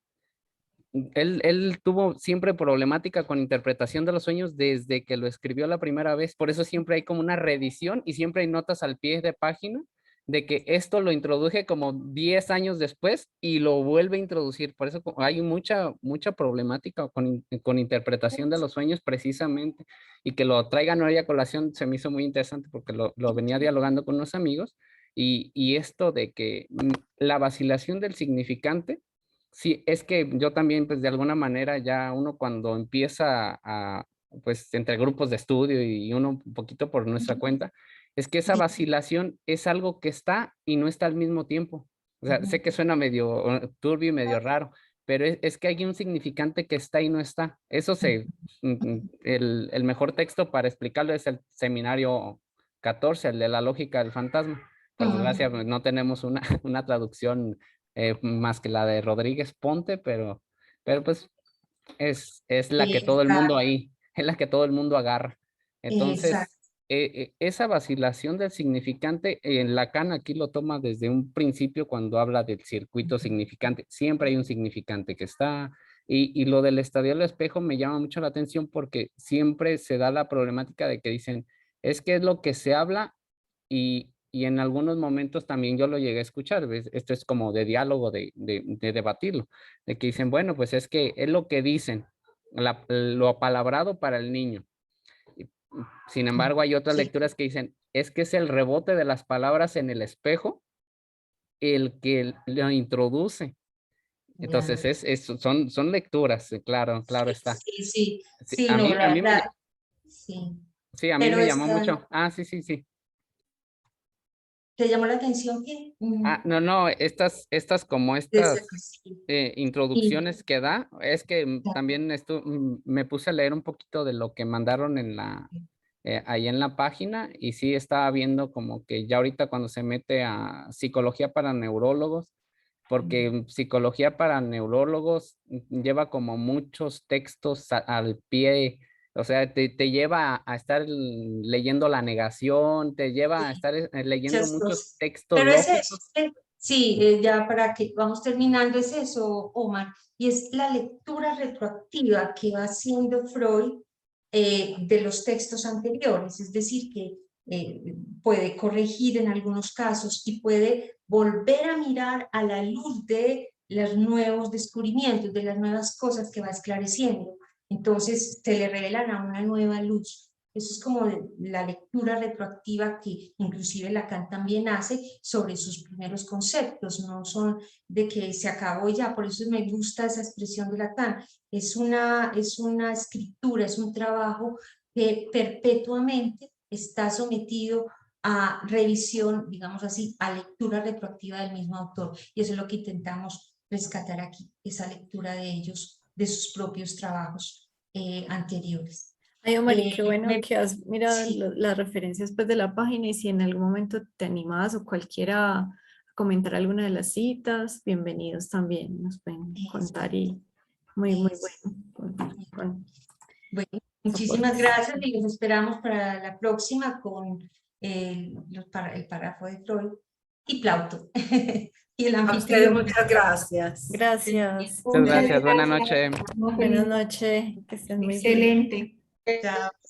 Él tuvo siempre problemática con interpretación de los sueños desde que lo escribió la primera vez, por eso siempre hay como una reedición y siempre hay notas al pie de página de que esto lo introduje como 10 años después y lo vuelve a introducir. Por eso hay mucha problemática con interpretación de los sueños precisamente, y que lo traigan hoy a colación se me hizo muy interesante porque lo venía dialogando con unos amigos, y esto de que la vacilación del significante, sí, es que yo también, pues de alguna manera ya uno cuando empieza pues entre grupos de estudio y uno un poquito por nuestra cuenta, es que esa vacilación es algo que está y no está al mismo tiempo. O sea, sé que suena medio turbio y medio raro, pero es que hay un significante que está y no está. Eso el mejor texto para explicarlo es el seminario 14, el de la lógica del fantasma. Por desgracia, pues, no tenemos una traducción más que la de Rodríguez Ponte, pero pues es la que todo el mundo ahí, es la que todo el mundo agarra. Exacto. Entonces, esa vacilación del significante, Lacan aquí lo toma desde un principio cuando habla del circuito significante. Siempre hay un significante que está, y lo del estadio al espejo me llama mucho la atención porque siempre se da la problemática de que dicen, es que es lo que se habla, y en algunos momentos también yo lo llegué a escuchar, ¿ves? Esto es como de diálogo, de debatirlo, de que dicen, bueno, pues es que es lo que dicen, lo apalabrado para el niño. Sin embargo, hay otras lecturas que dicen, es que es el rebote de las palabras en el espejo el que lo introduce. Entonces, son lecturas, claro está. Sí, A no, mí, la verdad, sí. sí, a mí Pero me llamó mucho. Sí. ¿te llamó la atención que? No, estas Sí. introducciones que da, es que también me puse a leer un poquito de lo que mandaron ahí en la página, y sí estaba viendo como que ya ahorita cuando se mete a psicología para neurólogos, porque psicología para neurólogos lleva como muchos textos al pie, o sea, te lleva a estar leyendo la negación, te lleva a estar leyendo Muchas muchos cosas. textos Pero es eso, lógicos. sí, ya para que vamos terminando, es eso, Omar, y es la lectura retroactiva que va haciendo Freud de los textos anteriores, es decir, que puede corregir en algunos casos y puede volver a mirar a la luz de los nuevos descubrimientos, de las nuevas cosas que va esclareciendo. Entonces se le revelan a una nueva luz. Eso es como la lectura retroactiva que inclusive Lacan también hace sobre sus primeros conceptos, no son de que se acabó ya, por eso me gusta esa expresión de Lacan, es una escritura, es un trabajo que perpetuamente está sometido a revisión, digamos así, a lectura retroactiva del mismo autor, y eso es lo que intentamos rescatar aquí, esa lectura de ellos, de sus propios trabajos anteriores. Ay, Omar, y qué bueno que has mirado sí. las referencias pues, de la página, y si en algún momento te animas o cualquiera a comentar alguna de las citas, bienvenidos también, nos pueden contar, y muy bueno. Bueno, muchísimas gracias y los esperamos para la próxima con el párrafo de Freud y Plauto. Y el A ustedes anfitrión. muchas gracias. Gracias. Muchas gracias, buenas noches. Buenas noches, que estén muy bien. Excelente. Chao.